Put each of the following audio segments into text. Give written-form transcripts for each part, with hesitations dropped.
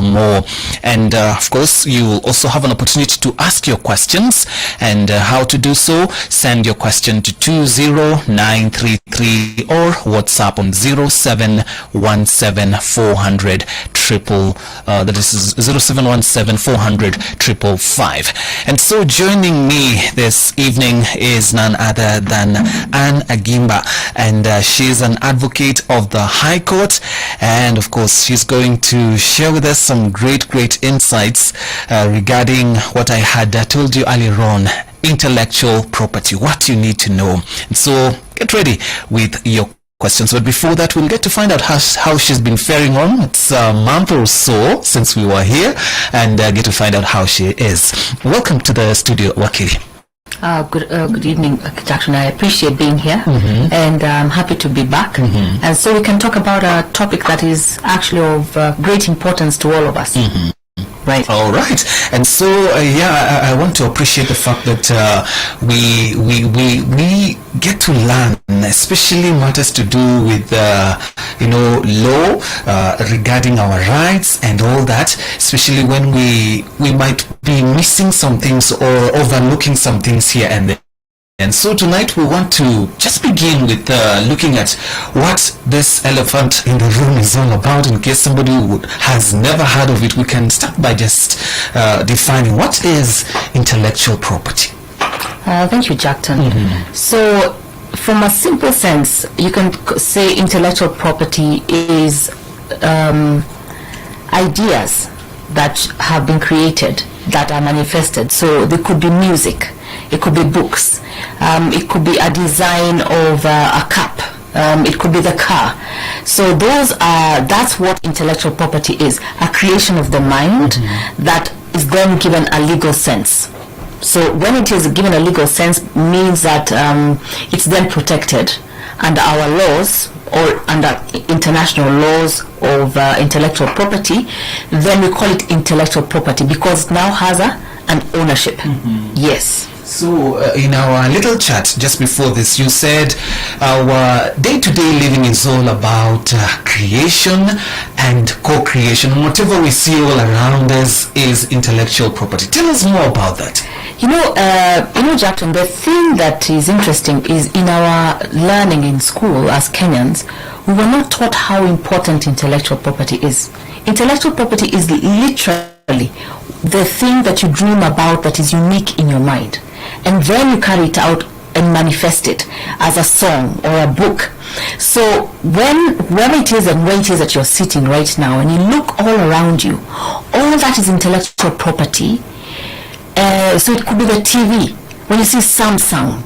More, and of course you will also have an opportunity to ask your questions, and how to do so: send your question to 20933 or WhatsApp on 0717 that is 0717 555. And so joining me this evening is none other than Agimba, and she's an advocate of the High Court, and of course she's going to share with us some great insights regarding what I had told you earlier on: intellectual property, what you need to know. And so get ready with your questions, but before that we'll get to find out how she's been faring on. It's a month or so since we were here, and get to find out how she is. Welcome to the studio, Wakili. Good evening, Jackson. I appreciate being here, and I'm happy to be back. And so we can talk about a topic that is actually of great importance to all of us. Right. All right. And so, I want to appreciate the fact that we get to learn, especially matters to do with law regarding our rights and all that, especially when we might be missing some things or overlooking some things here and there. And so tonight we want to just begin with looking at what this elephant in the room is all about. In case somebody has never heard of it, we can start by just defining what is intellectual property. Thank you, Jackson. So from a simple sense, you can say intellectual property is ideas that have been created, that are manifested. So they could be music, it could be books, it could be a design of a cup, it could be the car. So that's what intellectual property is: a creation of the mind that is then given a legal sense. So when it is given a legal sense, means that it's then protected under our laws or under international laws of intellectual property. Then we call it intellectual property because it now has an ownership. Yes. So in our little chat just before this, you said our day-to-day living is all about creation and co-creation. Whatever we see all around us is intellectual property. Tell us more about that. Jackson, the thing that is interesting is in our learning in school as Kenyans, we were not taught how important intellectual property is. Intellectual property is literally the thing that you dream about that is unique in your mind, and then you carry it out and manifest it as a song or a book. So wherever it is and where it is that you're sitting right now, and you look all around you, all that is intellectual property. So it could be the TV. When you see Samsung,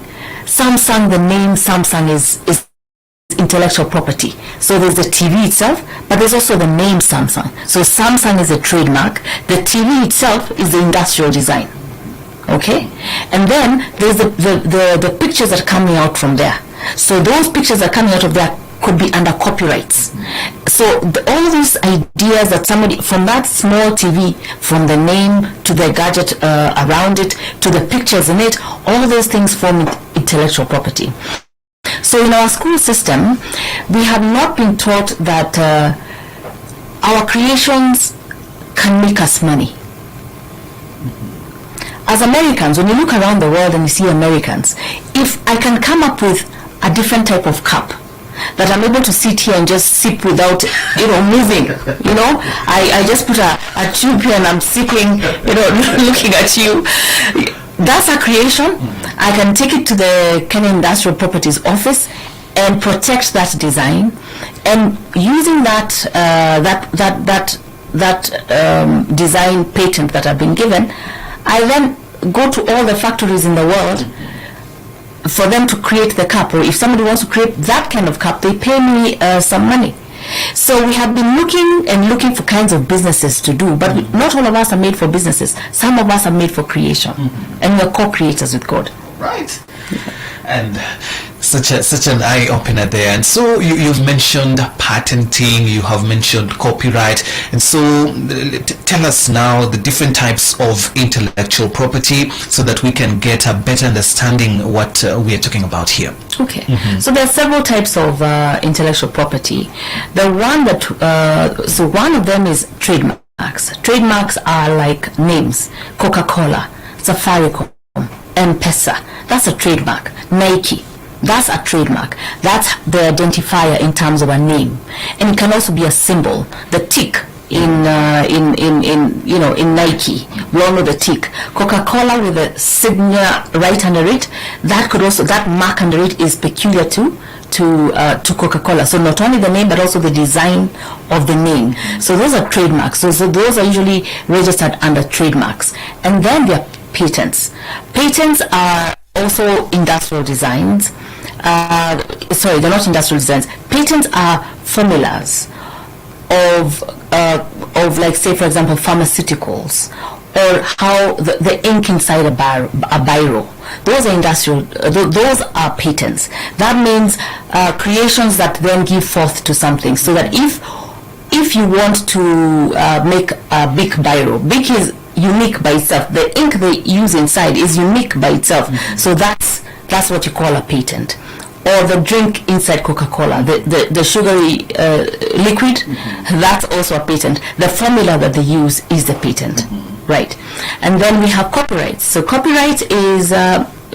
the name Samsung is intellectual property. So there's the TV itself, but there's also the name Samsung. So Samsung is a trademark. The TV itself is the industrial design. Okay? And then there's the pictures that are coming out from there. So those pictures that are coming out of there could be under copyrights. So all these ideas that somebody, from that small TV, from the name to the gadget around it, to the pictures in it, all those things form intellectual property. So in our school system, we have not been taught that our creations can make us money. As Americans, when you look around the world and you see Americans, if I can come up with a different type of cup that I'm able to sit here and just sip without, moving, I just put a tube here and I'm sipping, looking at you. That's a creation. I can take it to the Kenya Industrial Properties Office and protect that design, and using that design patent that I've been given, I then go to all the factories in the world for them to create the cup, or if somebody wants to create that kind of cup, they pay me some money. So we have been looking for kinds of businesses to do, but not all of us are made for businesses. Some of us are made for creation, and we're co-creators with God. Right. And such an eye opener there. And so you've mentioned patenting, you have mentioned copyright, and so tell us now the different types of intellectual property so that we can get a better understanding what we are talking about here. Okay. So there are several types of intellectual property. One of them is trademarks. Trademarks are like names: Coca-Cola, Safaricom, M-Pesa. That's a trademark. Nike. That's a trademark. That's the identifier in terms of a name, and it can also be a symbol. The tick in Nike, we all know the tick. Coca-Cola with a signature right under it. That mark under it is peculiar to Coca-Cola. So not only the name, but also the design of the name. So those are trademarks. So those are usually registered under trademarks, and then there are patents. Patents are also industrial designs. Sorry, they're not industrial designs. Patents are formulas of like, say, for example, pharmaceuticals, or how the ink inside a biro. Those are industrial. Those are patents. That means creations that then give forth to something. So that if you want to make a big biro, big is unique by itself. The ink they use inside is unique by itself. So that's what you call a patent. Or the drink inside Coca-Cola, the sugary liquid, that's also a patent. The formula that they use is the patent, right? And then we have copyrights. So copyright is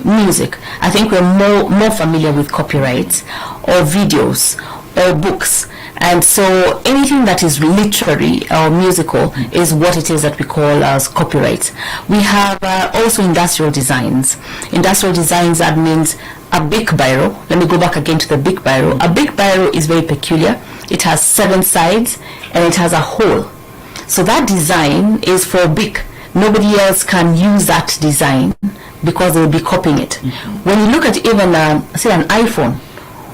music. I think we're more familiar with copyrights, or videos, or books. And so anything that is literary or musical is what it is that we call as copyrights. We have also industrial designs. Industrial designs, that means a big biro. Let me go back again to the big biro. A big biro is very peculiar. It has 7 sides and it has a hole. So that design is for big. Nobody else can use that design because they will be copying it. When you look at even, say, an iPhone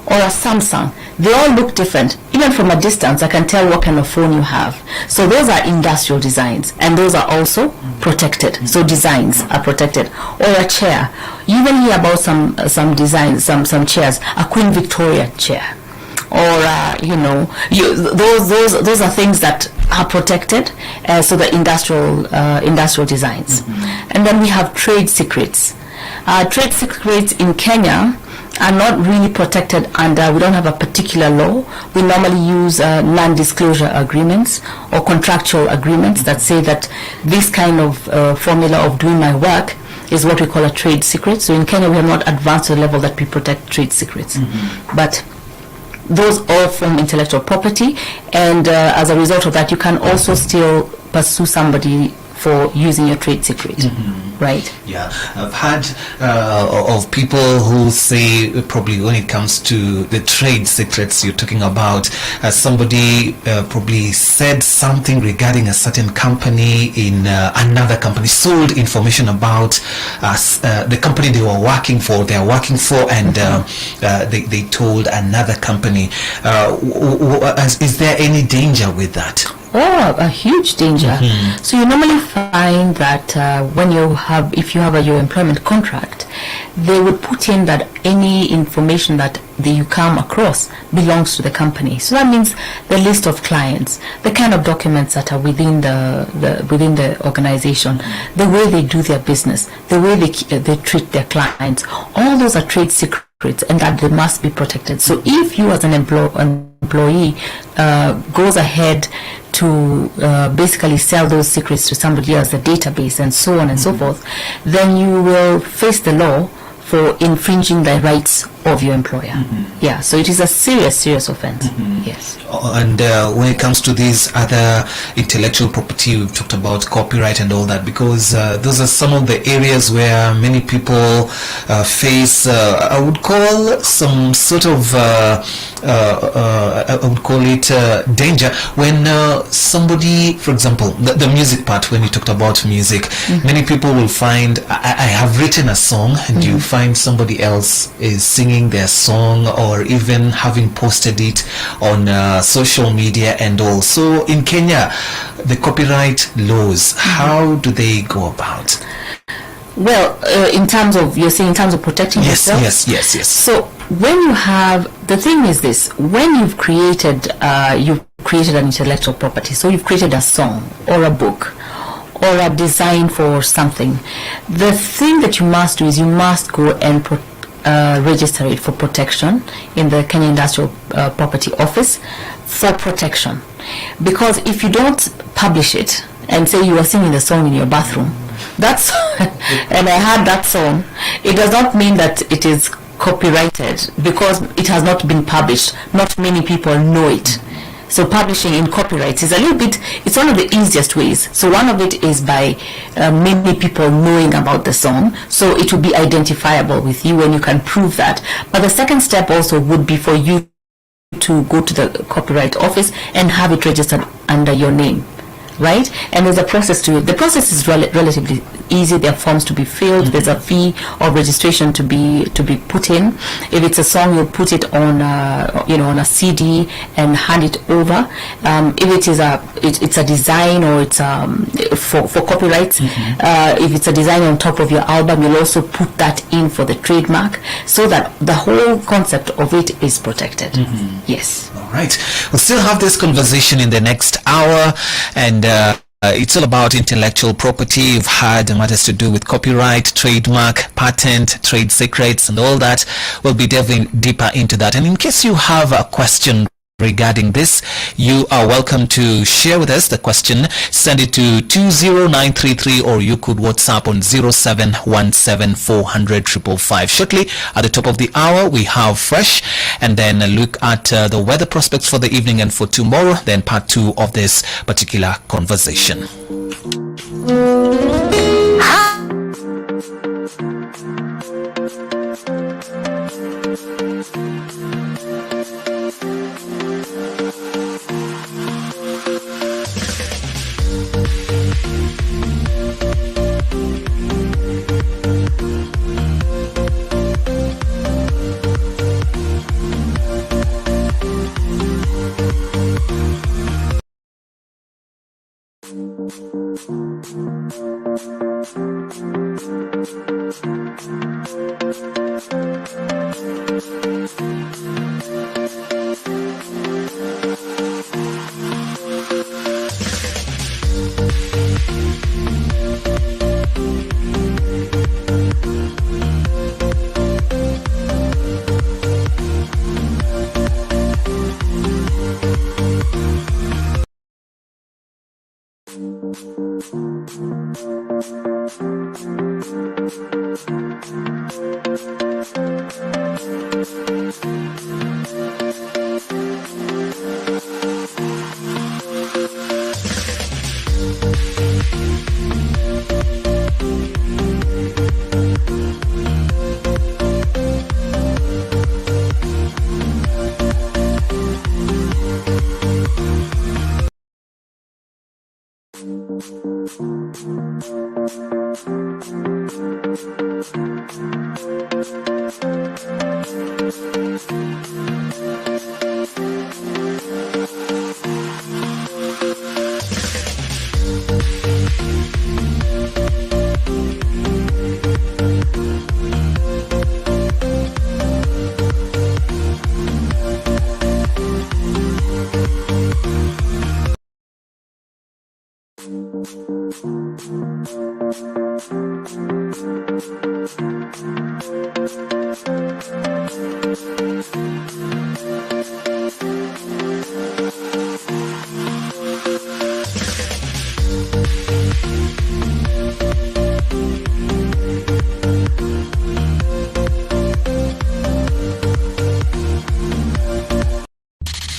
or a Samsung, they all look different. Even from a distance, I can tell what kind of phone you have. So those are industrial designs, and those are also protected. So designs are protected. Or a chair. You even hear about some designs, some chairs. A Queen Victoria chair, or those are things that are protected. So the industrial designs, and then we have trade secrets. Trade secrets in Kenya are not really protected under, we don't have a particular law. We normally use non-disclosure agreements or contractual agreements that say that this kind of formula of doing my work is what we call a trade secret. So in Kenya we have not advanced to the level that we protect trade secrets. But those all form intellectual property, and as a result of that you can also still pursue somebody for using your trade secret, right? Yeah, I've heard of people who say, probably when it comes to the trade secrets you're talking about, somebody probably said something regarding a certain company in another company, sold information about the company they are working for, and they told another company. Is there any danger with that? Oh, a huge danger. So you normally find that if you have your employment contract, they would put in that any information that you come across belongs to the company. So that means the list of clients, the kind of documents that are within the organization, the way they do their business, the way they treat their clients, all those are trade secrets, and that they must be protected. So if you as an employee goes ahead to basically sell those secrets to somebody else, the database and so on and so forth, then you will face the law for infringing the rights of your employer. Yeah, so it is a serious offense. Yes. And when it comes to these other intellectual property, we've talked about copyright and all that, because those are some of the areas where many people face, I would call, some sort of I would call it danger when somebody, for example, the music part, when you talked about music, many people will find I have written a song and you find somebody else is singing their song or even having posted it on social media and all. So in Kenya, the copyright laws, how do they go about? Well, in terms of, you're saying in terms of protecting yourself? Yes. So when you have, the thing is this, when you've created an intellectual property, so you've created a song or a book or a design for something, the thing that you must do is you must go and register it for protection in the Kenya Industrial Property Office for protection. Because if you don't publish it and say you are singing the song in your bathroom, that's and I had that song, it does not mean that it is copyrighted because it has not been published. Not many people know it. So publishing in copyrights is a little bit, it's one of the easiest ways. So one of it is by many people knowing about the song, so it will be identifiable with you and you can prove that. But the second step also would be for you to go to the Copyright Office and have it registered under your name. Right? And there's a process to it. The process is relatively easy. There are forms to be filled. There's a fee of registration to be put in. If it's a song, you'll put it on on a CD and hand it over. If it is it's a design or it's for copyrights. If it's a design on top of your album, you'll also put that in for the trademark, so that the whole concept of it is protected. Yes. All right. We'll still have this conversation in the next hour, and it's all about intellectual property. You've had matters to do with copyright, trademark, patent, trade secrets, and all that. We'll be delving deeper into that. And in case you have a question regarding this, you are welcome to share with us the question. Send it to 20933, or you could WhatsApp on 0717400555. Shortly at the top of the hour, we have Fresh, and then look at the weather prospects for the evening and for tomorrow, then part 2 of this particular conversation.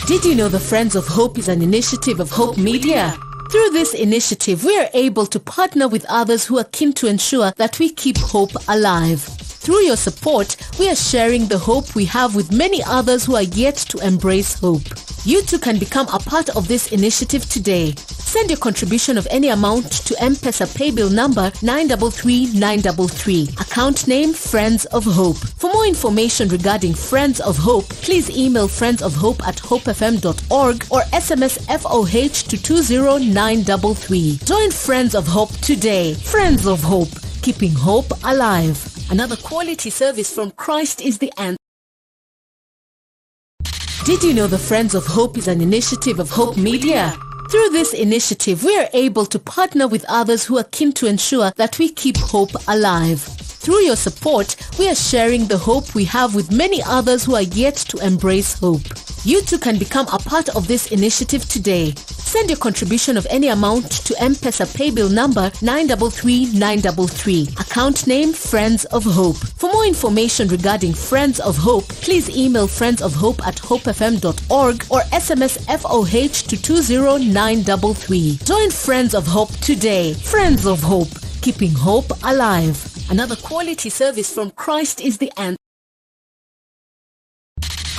Did you know the Friends of Hope is an initiative of Hope Media, Through this initiative, we are able to partner with others who are keen to ensure that we keep hope alive. Through your support, we are sharing the hope we have with many others who are yet to embrace hope. You too can become a part of this initiative today. Send your contribution of any amount to M-Pesa paybill number 933933. Account name Friends of Hope. For more information regarding Friends of Hope, please email friendsofhope@hopefm.org or SMS FOH to 20933. Join Friends of Hope today. Friends of Hope, keeping hope alive. Another quality service from Christ is the answer. Did you know the Friends of Hope is an initiative of Hope Media? Through this initiative, we are able to partner with others who are keen to ensure that we keep hope alive. Through your support, we are sharing the hope we have with many others who are yet to embrace hope. You too can become a part of this initiative today. Send your contribution of any amount to M-Pesa paybill number 933933. Account name Friends of Hope. For more information regarding Friends of Hope, please email friendsofhope@hopefm.org or SMS FOH to 20933. Join Friends of Hope today. Friends of Hope, keeping hope alive. Another quality service from Christ is the answer.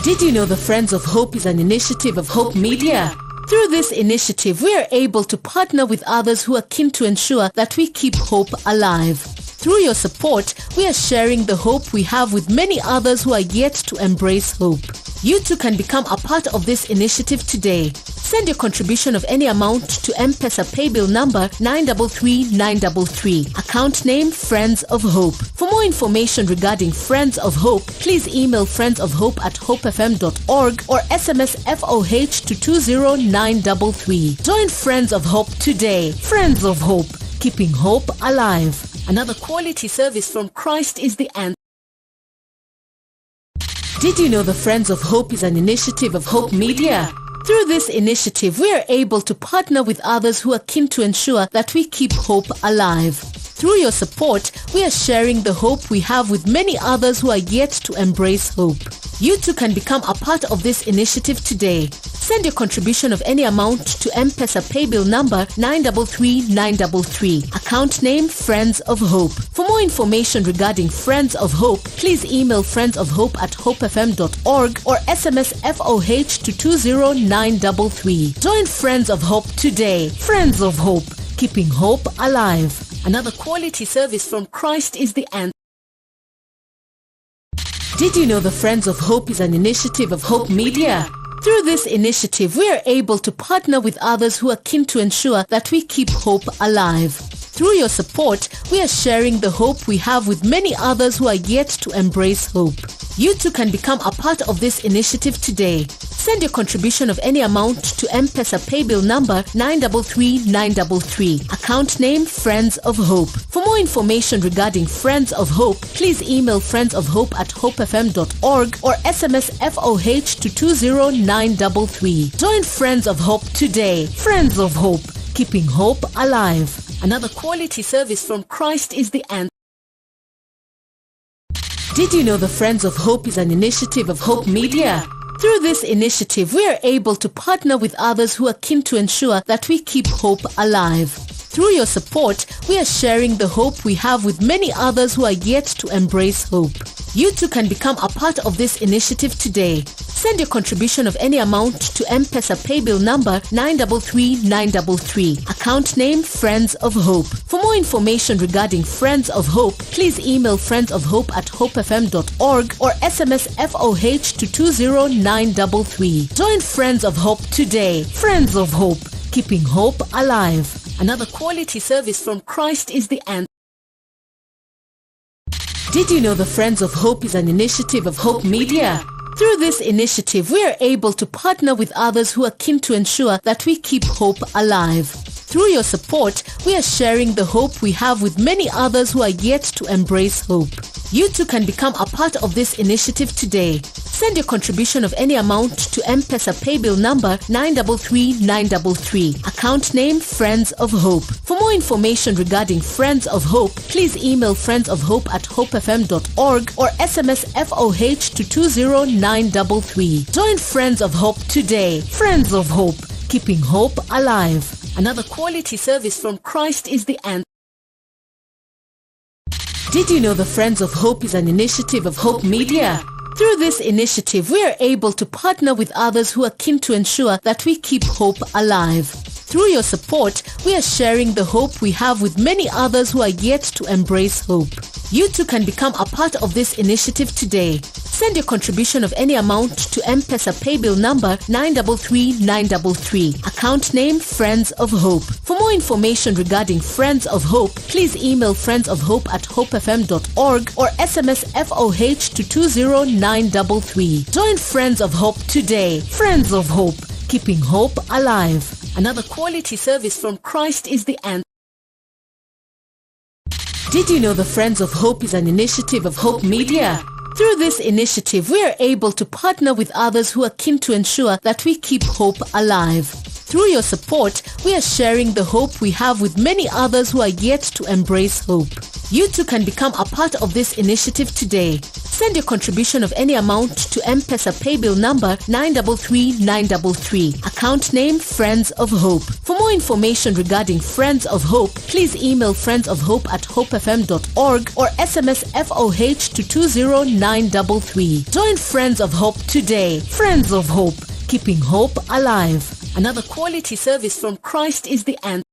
Did you know the Friends of Hope is an initiative of Hope Media? Through this initiative, we are able to partner with others who are keen to ensure that we keep hope alive. Through your support, we are sharing the hope we have with many others who are yet to embrace hope. You too can become a part of this initiative today. Send your contribution of any amount to M-Pesa paybill number 933933. Account name Friends of Hope. For more information regarding Friends of Hope, please email friendsofhope@hopefm.org or SMS FOH to 20933. Join Friends of Hope today. Friends of Hope, keeping hope alive. Another quality service from Christ is the answer. Did you know the Friends of Hope is an initiative of Hope Media? Through this initiative, we are able to partner with others who are keen to ensure that we keep hope alive. Through your support, we are sharing the hope we have with many others who are yet to embrace hope. You too can become a part of this initiative today. Send your contribution of any amount to M-Pesa paybill number 933933. Account name Friends of Hope. For more information regarding Friends of Hope, please email friendsofhope@hopefm.org or SMS FOH to 20933. Join Friends of Hope today. Friends of Hope, keeping hope alive. Another quality service from Christ is the answer. Did you know the Friends of Hope is an initiative of Hope Media? Through this initiative, we are able to partner with others who are keen to ensure that we keep hope alive. Through your support, we are sharing the hope we have with many others who are yet to embrace hope. You too can become a part of this initiative today. Send your contribution of any amount to M-Pesa paybill number 933933. Account name Friends of Hope. For more information regarding Friends of Hope, please email friendsofhope@hopefm.org or SMS FOH to 20933. Join Friends of Hope today. Friends of Hope, keeping hope alive. Another quality service from Christ is the answer. Did you know the Friends of Hope is an initiative of Hope Media? Through this initiative, we are able to partner with others who are keen to ensure that we keep hope alive. Through your support, we are sharing the hope we have with many others who are yet to embrace hope. You too can become a part of this initiative today. Send your contribution of any amount to M-Pesa paybill number 933933. Account name Friends of Hope. For more information regarding Friends of Hope, please email friendsofhope@hopefm.org or SMS FOH to 20933. Join Friends of Hope today. Friends of Hope, keeping hope alive. Another quality service from Christ is the answer. Did you know the Friends of Hope is an initiative of Hope Media? Through this initiative, we are able to partner with others who are keen to ensure that we keep hope alive. Through your support, we are sharing the hope we have with many others who are yet to embrace hope. You too can become a part of this initiative today. Send your contribution of any amount to M-Pesa paybill number 933933. Account name Friends of Hope. For more information regarding Friends of Hope, please email friendsofhope@hopefm.org or SMS FOH to 20933. Join Friends of Hope today. Friends of Hope, keeping hope alive. Another quality service from Christ is the answer. Did you know the Friends of Hope is an initiative of Hope Media? Through this initiative, we are able to partner with others who are keen to ensure that we keep hope alive. Through your support, we are sharing the hope we have with many others who are yet to embrace hope. You too can become a part of this initiative today. Send your contribution of any amount to M-Pesa paybill number 933933. Account name Friends of Hope. For more information regarding Friends of Hope, please email friendsofhope@hopefm.org or SMS FOH to 20933. Join Friends of Hope today. Friends of Hope, keeping hope alive. Another quality service from Christ is the answer. Did you know the Friends of Hope is an initiative of Hope Media? Through this initiative, we are able to partner with others who are keen to ensure that we keep hope alive. Through your support, we are sharing the hope we have with many others who are yet to embrace hope. You too can become a part of this initiative today. Send your contribution of any amount to M-Pesa paybill number 933933. Account name Friends of Hope. For more information regarding Friends of Hope, please email friendsofhope@hopefm.org or SMS FOH to 20933. Join Friends of Hope today. Friends of Hope, keeping hope alive. Another quality service from Christ is the answer.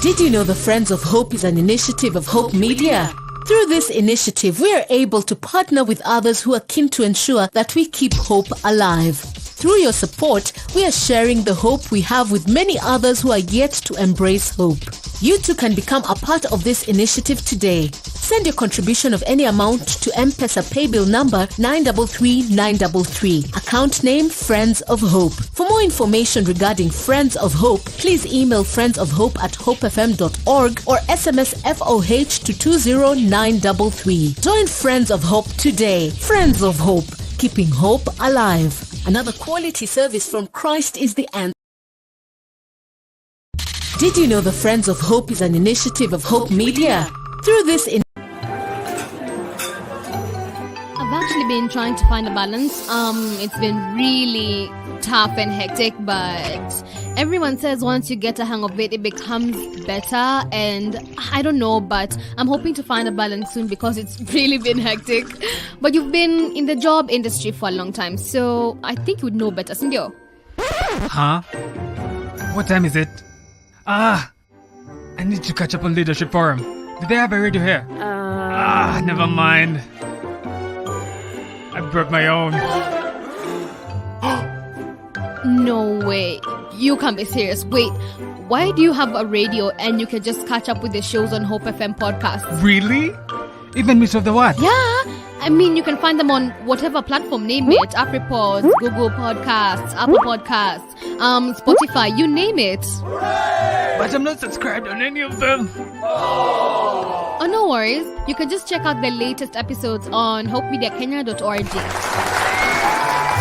Did you know the Friends of Hope is an initiative of Hope Media? Through this initiative, we are able to partner with others who are keen to ensure that we keep hope alive. Through your support, we are sharing the hope we have with many others who are yet to embrace hope. You too can become a part of this initiative today. Send your contribution of any amount to M-Pesa paybill number 933933. Account name Friends of Hope. For more information regarding Friends of Hope, please email friendsofhope@hopefm.org or SMS FOH to 20933. Join Friends of Hope today. Friends of Hope, keeping hope alive. Another quality service from Christ is the answer. Did you know the Friends of Hope is an initiative of Hope Media? Through this I've actually been trying to find a balance. It's been really tough and hectic, but everyone says once you get a hang of it, it becomes better. And I don't know, but I'm hoping to find a balance soon because it's really been hectic. But you've been in the job industry for a long time, so I think you would know better, Sindio. Huh? What time is it? I need to catch up on Leadership Forum. Do they have a radio here? Never mind. I broke my own. No way. You can't be serious. Wait, why do you have a radio and you can just catch up with the shows on Hope FM podcast? Really? Even Miss of the What? Yeah, I mean, you can find them on whatever platform, name it. AfriPods, Google Podcasts, Apple Podcasts, Spotify, you name it. But I'm not subscribed on any of them. Oh, no worries. You can just check out the latest episodes on hopemediakenya.org.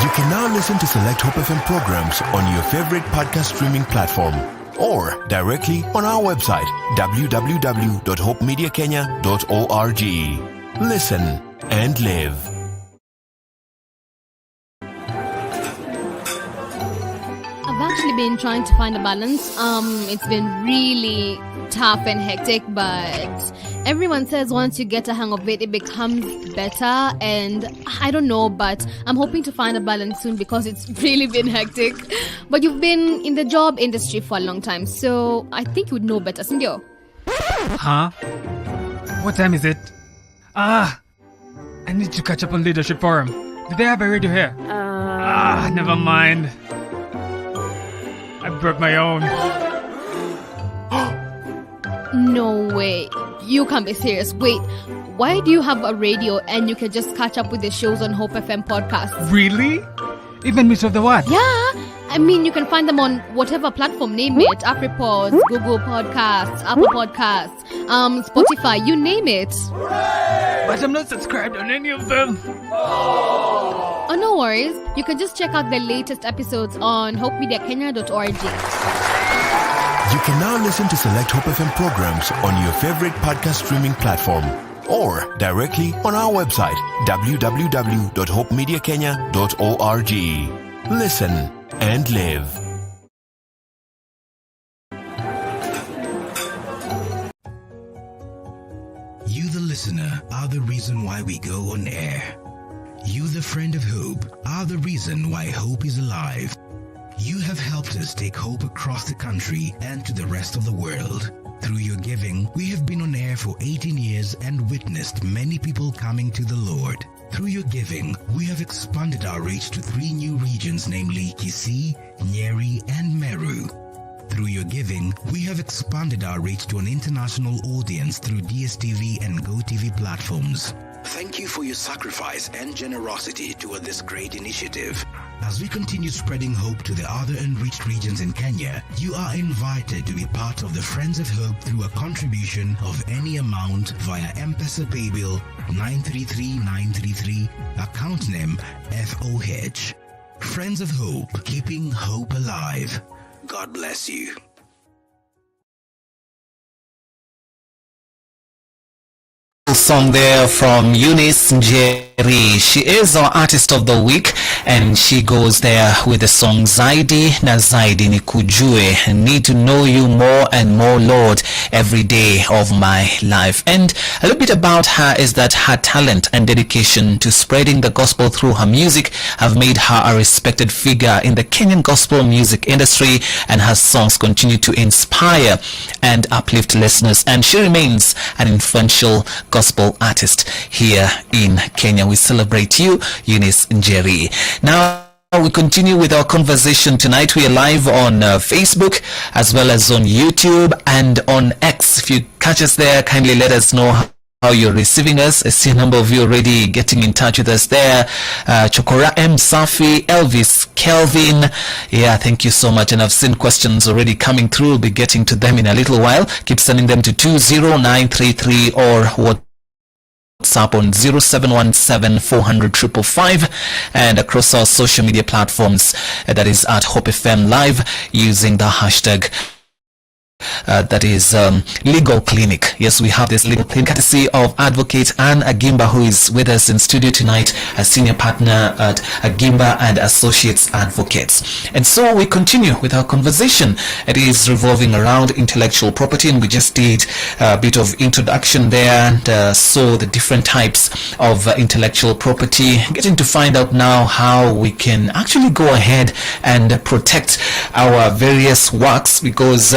You can now listen to select Hope FM programs on your favorite podcast streaming platform or directly on our website www.hopemediakenya.org. Listen and live. I've actually been trying to find a balance. It's been really tough and hectic, but everyone says once you get a hang of it, it becomes better. And I don't know, but I'm hoping to find a balance soon because it's really been hectic. But you've been in the job industry for a long time, so I think you would know better, Sindio. Huh? What time is it? I need to catch up on Leadership Forum. Do they have a radio here? Never mind. I broke my own. No way. You can't be serious. Wait, why do you have a radio and you can just catch up with the shows on Hope FM podcast? Really? Even Miss of the What? Yeah, I mean, you can find them on whatever platform, name it. AfriPods, Google Podcasts, Apple Podcasts, Spotify, you name it. But I'm not subscribed on any of them. Oh, no worries. You can just check out the latest episodes on hopemediakenya.org. You can now listen to select Hope FM programs on your favorite podcast streaming platform or directly on our website www.hopemediakenya.org. Listen and live. You, the listener, are the reason why we go on air. You, the friend of hope, are the reason why hope is alive. You have helped us take hope across the country and to the rest of the world. Through your giving, we have been on air for 18 years and witnessed many people coming to the Lord. Through your giving, we have expanded our reach to 3 new regions, namely Kisii, Nyeri, and Meru. Through your giving, we have expanded our reach to an international audience through DSTV and GoTV platforms. Thank you for your sacrifice and generosity toward this great initiative. As we continue spreading hope to the other unreached regions in Kenya, you are invited to be part of the Friends of Hope through a contribution of any amount via M-Pesa Paybill 933933, account name FOH. Friends of Hope, keeping hope alive. God bless you. Song there from Eunice Njeri. She is our artist of the week, and she goes there with the song Zaidi na Zaidi Nikujue. Need to know you more and more, Lord, every day of my life. And a little bit about her is that her talent and dedication to spreading the gospel through her music have made her a respected figure in the Kenyan gospel music industry, and her songs continue to inspire and uplift listeners, and she remains an influential gospel artist here in Kenya. We celebrate you, Eunice Njeri. Now we continue with our conversation tonight. We are live on Facebook as well as on YouTube and on X. If you catch us there, kindly let us know how you're receiving us. I see a number of you already getting in touch with us there. Chokora M. Safi, Elvis, Kelvin. Yeah, thank you so much. And I've seen questions already coming through. We'll be getting to them in a little while. Keep sending them to 20933 or WhatsApp on 0717 400 555, and across our social media platforms, that is at Hope FM Live, using the hashtag that is Legal Clinic. Yes, we have this Legal Clinic courtesy of Advocate Anne Agimba, who is with us in studio tonight, a senior partner at Agimba and Associates Advocates. And so we continue with our conversation. It is revolving around intellectual property, and we just did a bit of introduction there and saw the different types of intellectual property, getting to find out now how we can actually go ahead and protect our various works, because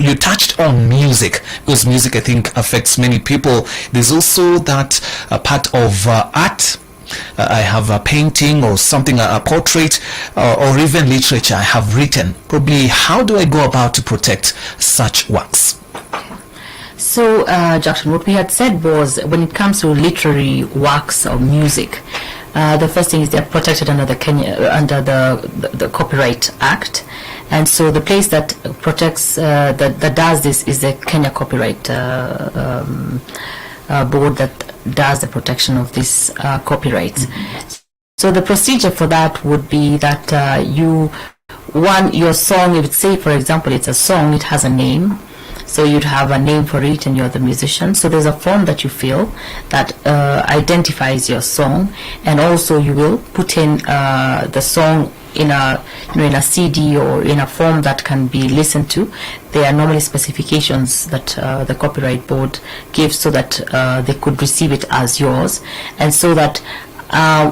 you touched on music, because music, I think, affects many people. There's also that part of art. I have a painting or something, a portrait, or even literature I have written. Probably, how do I go about to protect such works? So, Jackson, what we had said was, when it comes to literary works or music, the first thing is they're protected under the Copyright Act. And so the place that protects, that does this is the Kenya Copyright Board that does the protection of these copyrights. Mm-hmm. So the procedure for that would be that your song, if it's, say, for example, it's a song, it has a name. So you'd have a name for it, and you're the musician. So there's a form that you fill that identifies your song, and also you will put in the song in a CD or in a form that can be listened to. There are normally specifications that the Copyright Board gives so that they could receive it as yours, and so that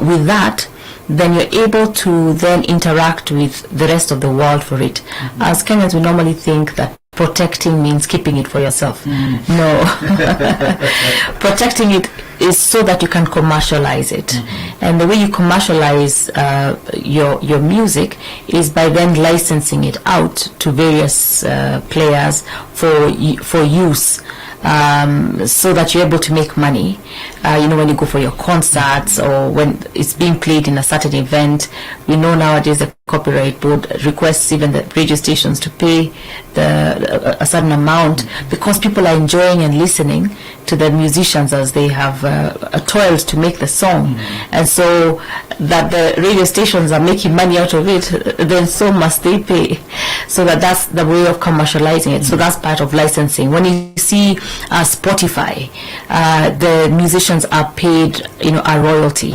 with that, then you're able to then interact with the rest of the world for it. Mm-hmm. As Kenyans, we normally think that protecting means keeping it for yourself. No. Protecting it is so that you can commercialize it. Mm-hmm. And the way you commercialize your music is by then licensing it out to various players for use. So that you're able to make money, when you go for your concerts or when it's being played in a certain event. We know nowadays the Copyright Board requests even the radio stations to pay a certain amount, because people are enjoying and listening to the musicians as they have toiled to make the song. And so that the radio stations are making money out of it, then so must they pay. So that's the way of commercializing it. So that's part of licensing. When you see Spotify, the musicians are paid, a royalty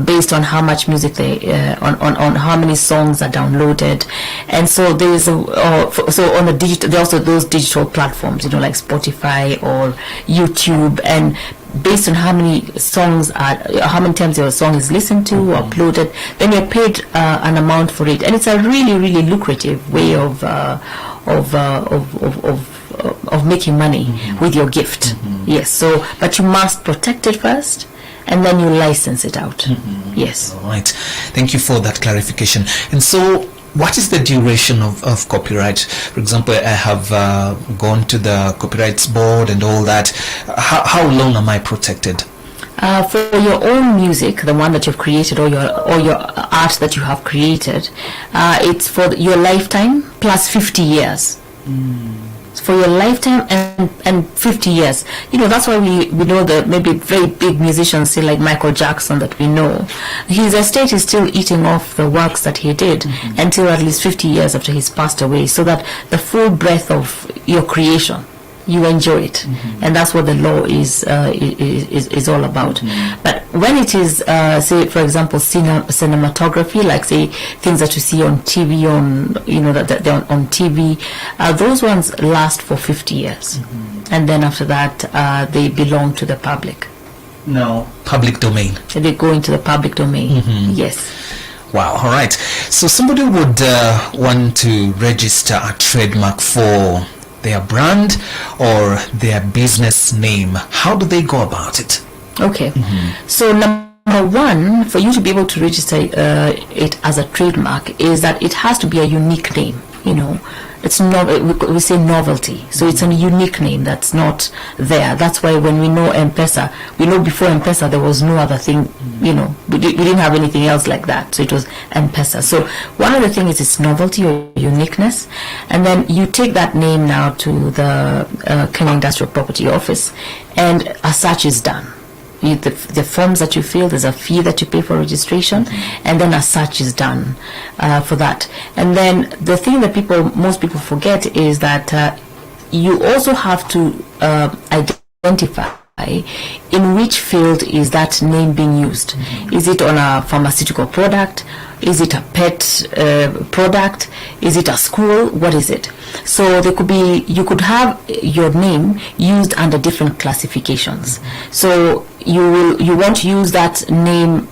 based on how much music they, on how many songs are downloaded. And so there is so on the digital, there are also those digital platforms, like Spotify or YouTube, and based on how many songs how many times your song is listened to or uploaded, then you're paid an amount for it, and it's a really, really lucrative way of making money with your gift. Yes. So, but you must protect it first, and then you license it out. Yes. All right. Thank you for that clarification. And so, what is the duration of copyright? For example, I have gone to the Copyrights Board and all that. How long am I protected? For your own music, the one that you've created, or your art that you have created, it's for your lifetime plus 50 years. For your lifetime and 50 years. That's why we know that maybe very big musicians, say like Michael Jackson, that we know, his estate is still eating off the works that he did until at least 50 years after he's passed away, so that the full breadth of your creation, you enjoy it. And that's what the law is all about. But when it is, say for example, cinematography, like say things that you see on TV, that they're on TV, those ones last for 50 years, and then after that they belong to the public. No, public domain. They go into the public domain. Yes. Wow. All right. So somebody would want to register a trademark for their brand or their business name. How do they go about it? Okay. So number one, for you to be able to register it as a trademark, is that it has to be a unique name. It's not, we say novelty, so it's a unique name that's not there. That's why when we know M-Pesa, we know before M-Pesa there was no other thing, we didn't have anything else like that, so it was M-Pesa. So one of the things is its novelty or uniqueness, and then you take that name now to the Kenya Industrial Property Office, and a search is done. The forms that you fill, there's a fee that you pay for registration, and then a search is done for that. And then the thing that most people forget is that you also have to identify in which field is that name being used. Is it on a pharmaceutical product? Is it a pet product? Is it a school? What is it? So you could have your name used under different classifications. So you want to use that name,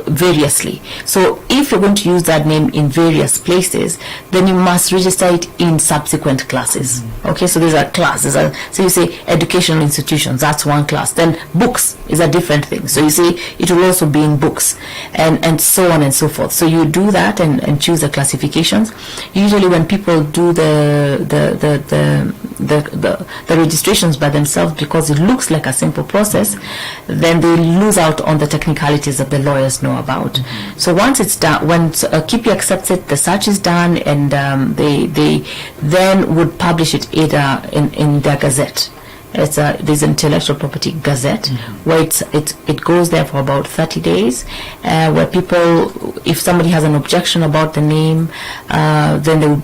variously. So if you're going to use that name in various places, then you must register it in subsequent classes. Okay, so there's a class. So you say educational institutions, that's one class. Then books is a different thing. So you say it will also be in books, and so on and so forth. So you do that and choose the classifications. Usually when people do the registrations by themselves, because it looks like a simple process, then they lose out on the technicalities that the lawyers know about. So once it's done, when KIPI accepts it, the search is done, and they then would publish it either in their gazette. There's an intellectual property gazette where it goes there for about 30 days, where people, if somebody has an objection about the name, then they will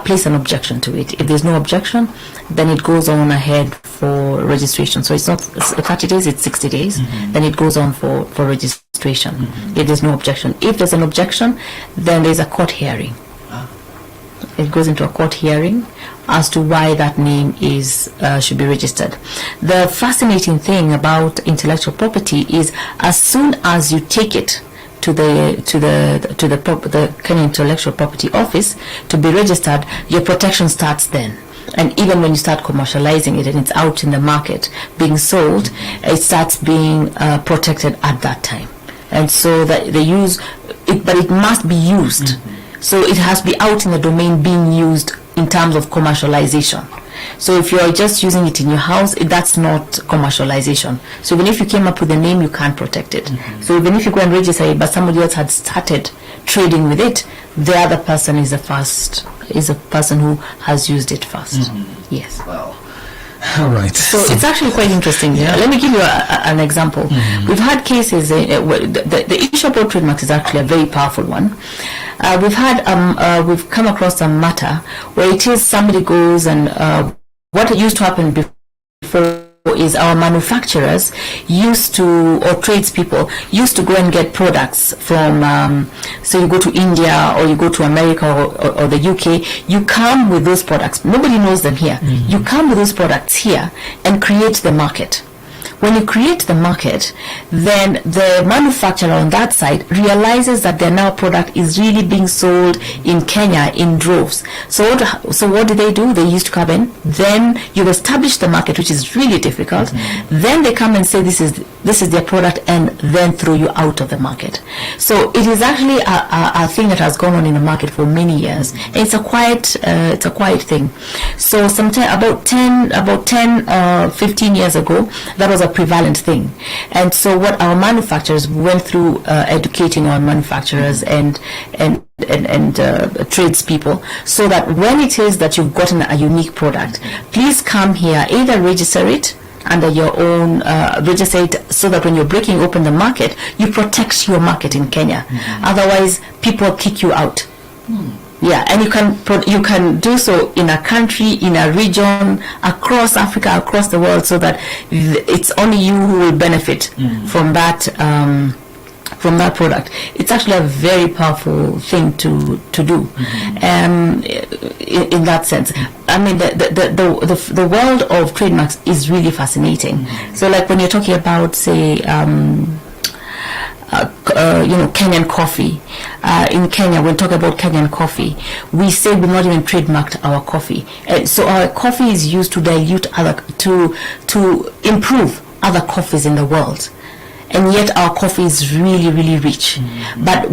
place an objection to it. If there's no objection, then it goes on ahead for registration. So it's not 30 days, it's 60 days. Then it goes on for registration if there's no objection. If there's an objection, then there's a court hearing. It goes into a court hearing as to why that name should be registered. The fascinating thing about intellectual property is, as soon as you take it to the Kenya Intellectual Property Office to be registered, your protection starts then. And even when you start commercializing it and it's out in the market being sold, it starts being protected at that time. And so that they use it, but it must be used. So it has to be out in the domain being used in terms of commercialization. So if you're just using it in your house, that's not commercialization. So even if you came up with a name, you can't protect it. So even if you go and register it, but somebody else had started trading with it, the other person is a person who has used it first. Yes. Wow. All right. So it's actually quite interesting. Yeah. Let me give you an example. We've had cases. The issue about trademarks is actually a very powerful one. We've come across a matter where it is somebody goes and what used to happen before is our manufacturers used to, or tradespeople used to go and get products from, so you go to India or you go to America or the UK, you come with those products. Nobody knows them here. You come with those products here and create the market. When you create the market, then the manufacturer on that side realizes that their now product is really being sold in Kenya in droves. So what do? They used to come in. Then you establish the market, which is really difficult. Then they come and say this is their product, and then throw you out of the market. So it is actually a thing that has gone on in the market for many years. It's a quiet thing. So sometime about 10, 15 years ago, that was a prevalent thing. And so what our manufacturers went through, educating our manufacturers and tradespeople, so that when it is that you've gotten a unique product, please come here, either register it under your own, register it so that when you're breaking open the market, you protect your market in Kenya. Otherwise, people kick you out. Yeah, and you can do so in a country, in a region, across Africa, across the world, so that it's only you who will benefit from that product. It's actually a very powerful thing to do. In that sense, I mean, the world of trademarks is really fascinating. So, like when you're talking about, say, Kenyan coffee. In Kenya, when we talk about Kenyan coffee, we say we've not even trademarked our coffee. So our coffee is used to dilute to improve other coffees in the world. And yet our coffee is really, really rich. But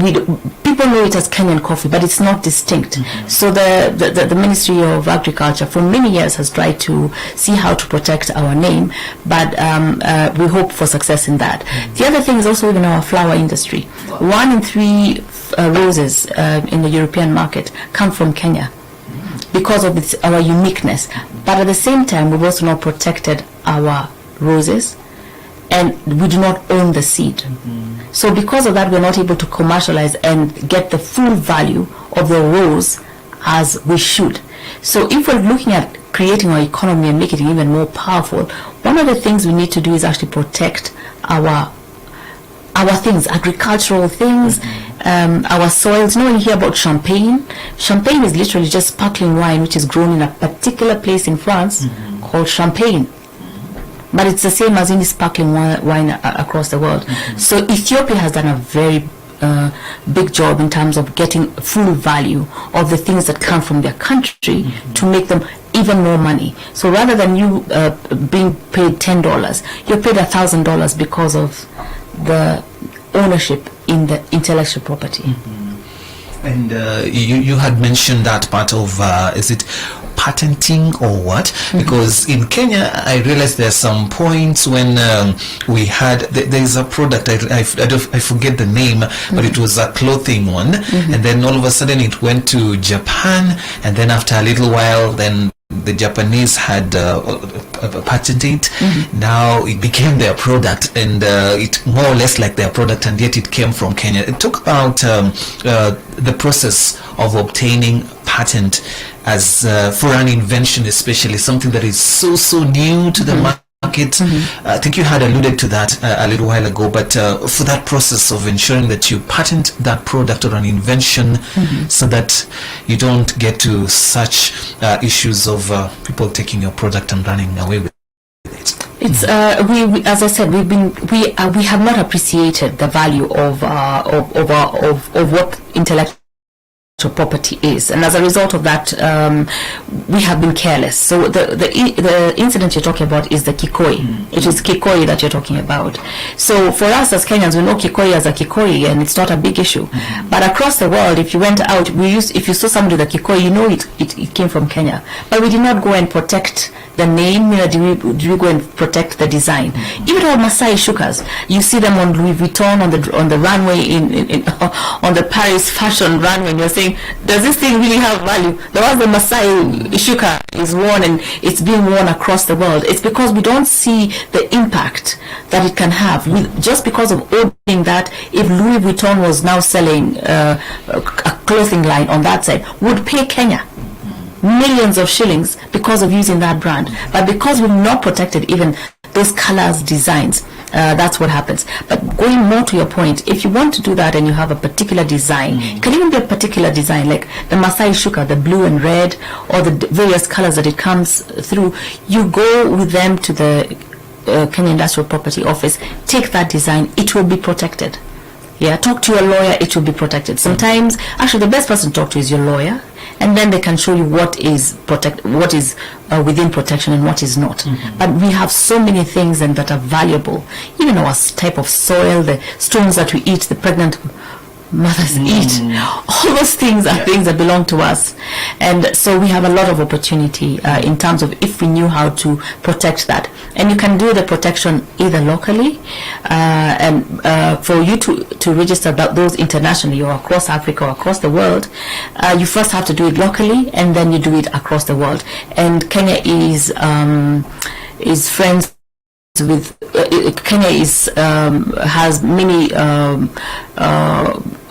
people know it as Kenyan coffee, but it's not distinct. So the Ministry of Agriculture for many years has tried to see how to protect our name, but we hope for success in that. The other thing is also in our flower industry. 1 in 3 roses in the European market come from Kenya because of our uniqueness. But at the same time, we've also not protected our roses, and we do not own the seed. So because of that, we're not able to commercialize and get the full value of the rose as we should. So if we're looking at creating our economy and making it even more powerful, one of the things we need to do is actually protect our things, agricultural things, our soils. You know, when you hear about champagne is literally just sparkling wine which is grown in a particular place in France called Champagne. But it's the same as any sparkling wine across the world. So Ethiopia has done a very big job in terms of getting full value of the things that come from their country to make them even more money. So rather than you being paid $10, you're paid $1,000 because of the ownership in the intellectual property. And you had mentioned that part of, is it patenting or what? Because in Kenya, I realized there are some points when we had, there's a product, I forget the name, but it was a clothing one, and then all of a sudden it went to Japan, and then after a little while, then the Japanese had patented. Now it became their product, and it more or less like their product, and yet it came from Kenya. Talk about the process of obtaining patent as for an invention, especially something that is so new to the market. I think you had alluded to that a little while ago, but for that process of ensuring that you patent that product or an invention so that you don't get to such issues of people taking your product and running away with it. It's we as I said, we have not appreciated the value of what intellectual property is, and as a result of that, we have been careless. So the incident you're talking about is the Kikoi. It is Kikoi that you're talking about. So for us as Kenyans, we know Kikoi as a Kikoi, and it's not a big issue. But across the world, if you went out, if you saw somebody with a Kikoi, you know it came from Kenya. But we did not go and protect the name, did we go and protect the design. Even our Masai shukas, you see them on Louis Vuitton on the runway on the Paris fashion runway, and you're saying, does this thing really have value? The ones the Masai shuka is worn and it's being worn across the world, it's because we don't see the impact that it can have. Just because of owning that, if Louis Vuitton was now selling a clothing line on that side, would pay Kenya millions of shillings because of using that brand. But because we've not protected even those colors, designs. That's what happens. But going more to your point, if you want to do that and you have a particular design, it can even be a particular design, like the Masai Shuka, the blue and red, or the various colors that it comes through, you go with them to the Kenya Industrial Property Office, take that design, it will be protected. Yeah, talk to your lawyer, it will be protected. Sometimes, actually, the best person to talk to is your lawyer, and then they can show you what is within protection and what is not. But we have so many things and that are valuable. Even our type of soil, the stones that we eat, the pregnant mothers eat, all those things are things that belong to us, and so we have a lot of opportunity in terms of if we knew how to protect that. And you can do the protection either locally, and for you to register those internationally or across Africa or across the world, you first have to do it locally, and then you do it across the world. And Kenya is friends with Kenya has many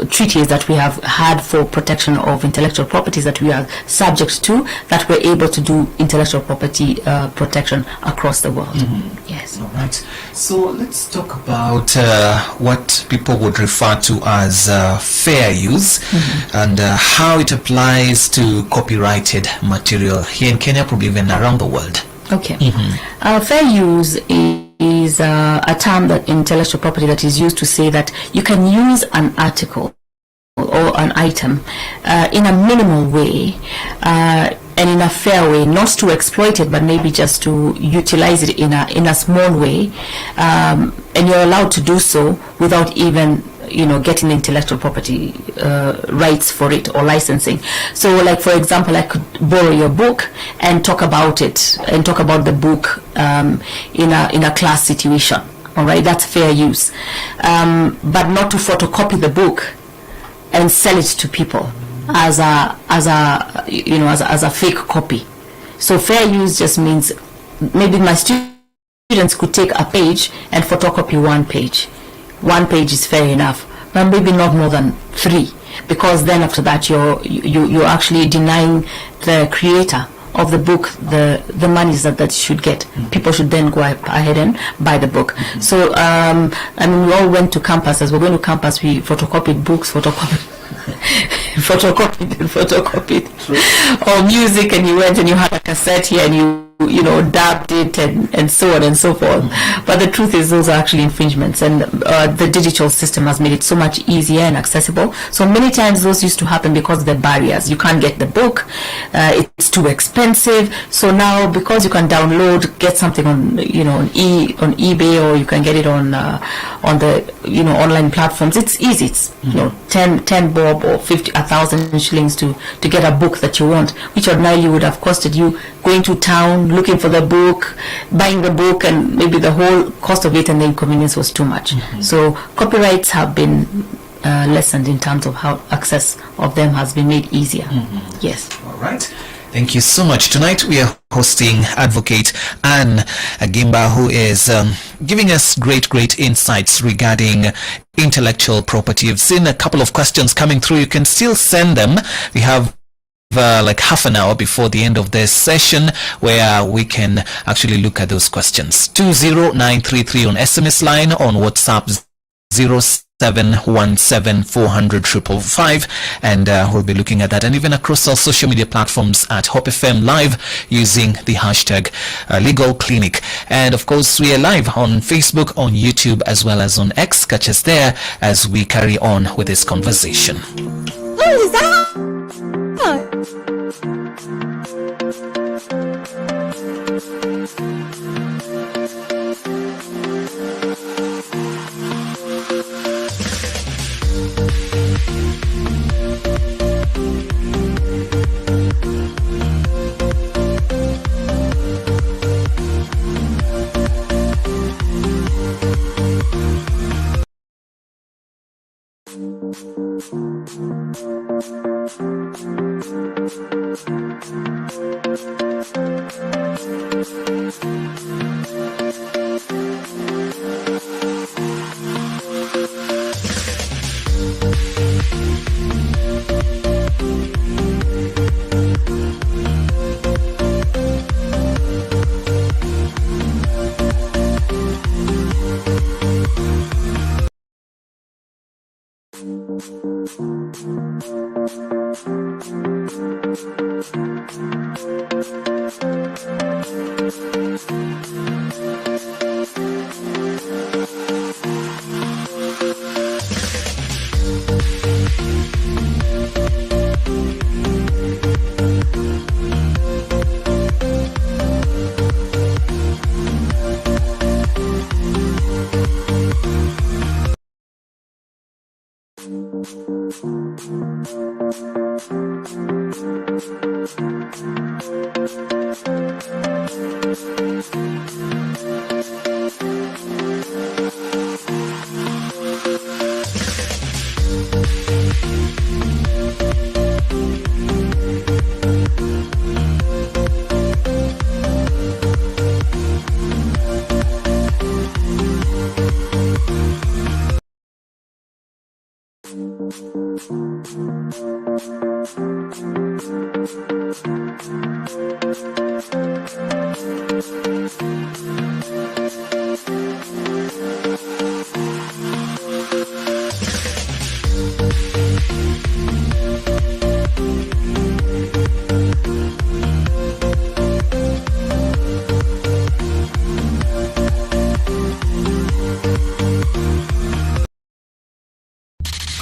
treaties that we have had for protection of intellectual properties that we are subject to, that we're able to do intellectual property protection across the world. Yes. All right. So let's talk about what people would refer to as fair use and how it applies to copyrighted material here in Kenya, probably even around the world. Okay. Fair use is a term that in intellectual property that is used to say that you can use an article or an item in a minimal way and in a fair way, not to exploit it, but maybe just to utilize it in a small way, and you're allowed to do so without even getting intellectual property rights for it or licensing. So, like for example, I could borrow your book and talk about it and talk about the book in a class situation. All right, that's fair use, but not to photocopy the book and sell it to people as a fake copy. So fair use just means maybe my students could take a page and photocopy one page. One page is fair enough, but maybe not more than 3, because then after that you're actually denying the creator of the book the monies that should get. People should then go ahead and buy the book. So we all went to campus. As we're going to campus, we photocopied books, photocopied or music, and you went and you had a cassette here and you dubbed it and so on and so forth. But the truth is those are actually infringements, and the digital system has made it so much easier and accessible. So many times those used to happen because of the barriers. You can't get the book, it's too expensive. So now, because you can download, get something on on eBay, or you can get it on the online platforms, it's easy. It's 10 bob or 1,000 shillings to get a book that you want, which ordinarily would have costed you going to town, looking for the book, buying the book, and maybe the whole cost of it and the inconvenience was too much. So copyrights have been lessened in terms of how access of them has been made easier. Yes. All right. Thank you so much. Tonight we are hosting Advocate Anne Agimba, who is giving us great insights regarding intellectual property. You've seen a couple of questions coming through. You can still send them. We have like half an hour before the end of this session where we can actually look at those questions. 20933 on SMS line, on WhatsApp 0717400555, and we'll be looking at that, and even across our social media platforms at Hope FM Live using the hashtag Legal Clinic. And of course we are live on Facebook, on YouTube, as well as on X. Catch us there as we carry on with this conversation. What is that?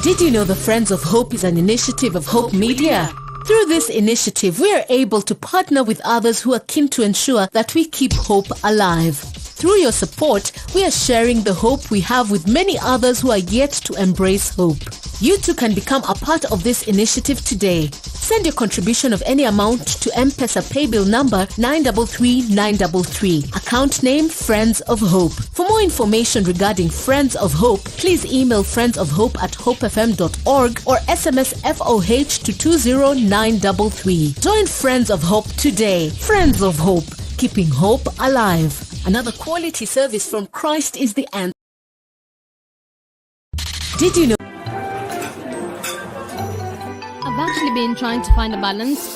Did you know the Friends of Hope is an initiative of Hope Media? Through this initiative, we are able to partner with others who are keen to ensure that we keep hope alive. Through your support, we are sharing the hope we have with many others who are yet to embrace hope. You too can become a part of this initiative today. Send your contribution of any amount to M-Pesa paybill number 933933. Account name Friends of Hope. For more information regarding Friends of Hope, please email friendsofhope@hopefm.org or SMS FOH to 20933. Join Friends of Hope today. Friends of Hope, keeping hope alive. Another quality service from Christ is the answer. Did you know? I've actually been trying to find a balance.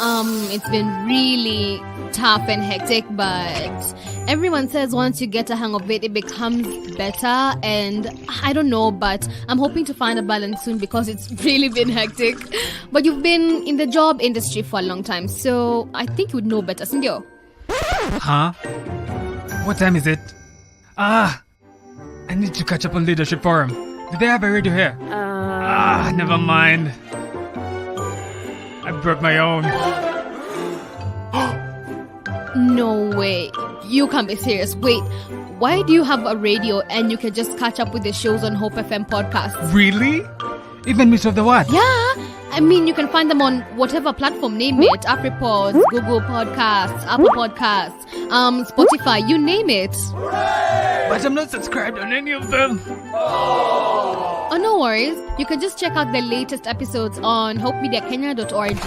It's been really tough and hectic, but everyone says once you get a hang of it, it becomes better. And I don't know, but I'm hoping to find a balance soon because it's really been hectic. But you've been in the job industry for a long time, so I think you would know better, Sindio. Huh? What time is it? I need to catch up on leadership forum. Do they have a radio here? Never mind. I brought my own. No way. You can't be serious. Wait, why do you have a radio and you can just catch up with the shows on Hope FM podcast? Really? Even Miss of the What? Yeah. I mean, you can find them on whatever platform, name it. AfriPods, Google Podcasts, Apple Podcasts, Spotify, you name it. But I'm not subscribed on any of them. Oh, no worries. You can just check out the latest episodes on hopemediakenya.org.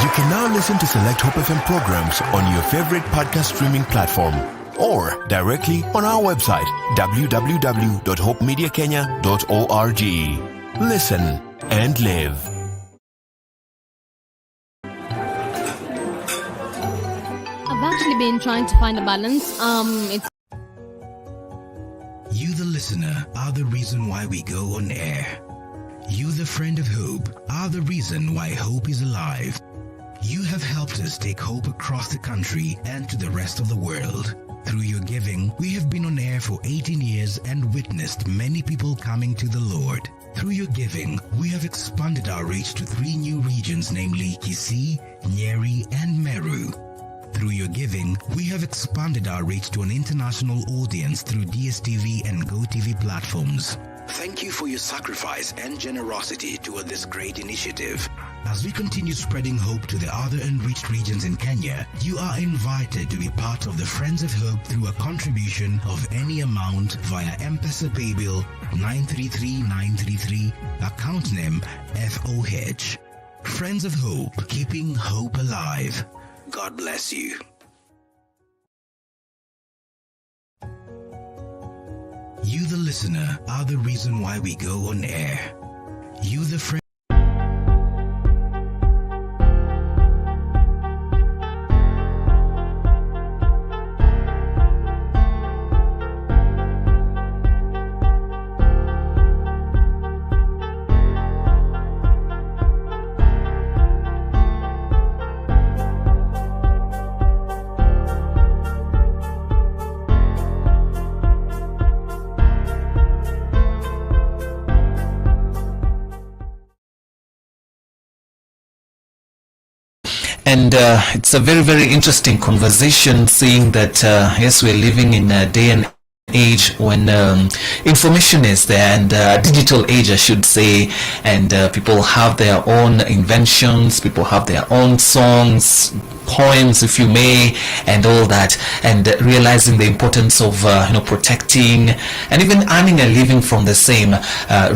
You can now listen to select Hope FM programs on your favorite podcast streaming platform or directly on our website www.hopemediakenya.org. Listen and live. I've actually been trying to find a balance. It's You, the listener, are the reason why we go on air. You, the friend of hope, are the reason why hope is alive. You have helped us take hope across the country and to the rest of the world. Through your giving, we have been on air for 18 years and witnessed many people coming to the Lord. Through your giving, we have expanded our reach to 3 new regions, namely Kisii, Nyeri, and Meru. Through your giving, we have expanded our reach to an international audience through DSTV and GoTV platforms. Thank you for your sacrifice and generosity toward this great initiative. As we continue spreading hope to the other unreached regions in Kenya, you are invited to be part of the Friends of Hope through a contribution of any amount via M-Pesa paybill 933933, account name FOH. Friends of Hope, keeping hope alive. God bless you. You, the listener, are the reason why we go on air. You, the friend. And it's a very, very interesting conversation, seeing that, yes, we're living in a day and age when information is there, and digital age, I should say, and people have their own inventions, people have their own songs, poems, if you may, and all that, and realizing the importance of protecting and even earning a living from the same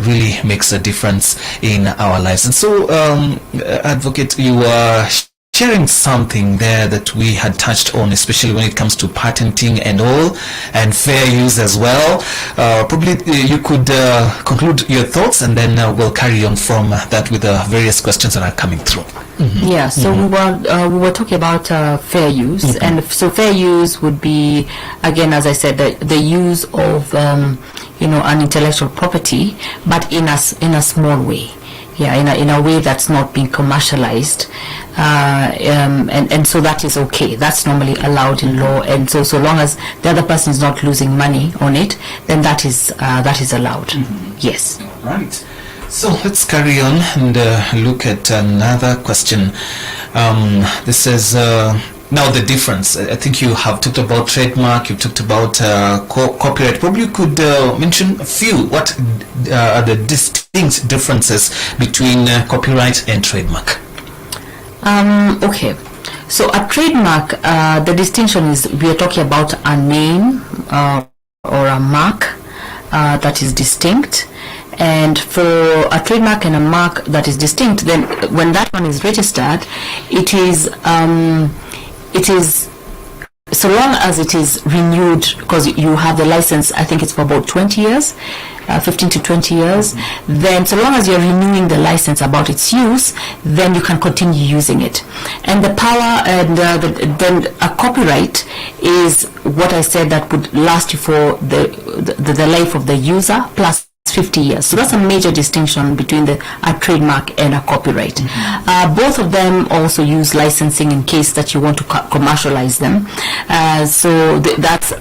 really makes a difference in our lives. And so, Advocate, you are sharing something there that we had touched on, especially when it comes to patenting and all, and fair use as well. Probably you could conclude your thoughts, and then we'll carry on from that with the various questions that are coming through. Yeah, so we were talking about fair use, and so fair use would be, again, as I said, the use of an intellectual property, but in a small way. Yeah, in a way that's not being commercialized, and so that is okay. That's normally allowed in law, and so long as the other person is not losing money on it, then that is allowed. Yes. Right. So let's carry on and look at another question. This is now the difference. I think you have talked about trademark, you've talked about copyright. Probably you could mention a few. What are the distinct differences between copyright and trademark? Okay. So a trademark, the distinction is we are talking about a name or a mark that is distinct. And for a trademark and a mark that is distinct, then when that one is registered, it is so long as it is renewed, because you have the license, I think it's for about 20 years, 15 to 20 years, then so long as you're renewing the license about its use, then you can continue using it. And the power and then a copyright is what I said that would last you for the life of the user plus 50 years. So that's a major distinction between a trademark and a copyright. Both of them also use licensing in case that you want to commercialize them. So that's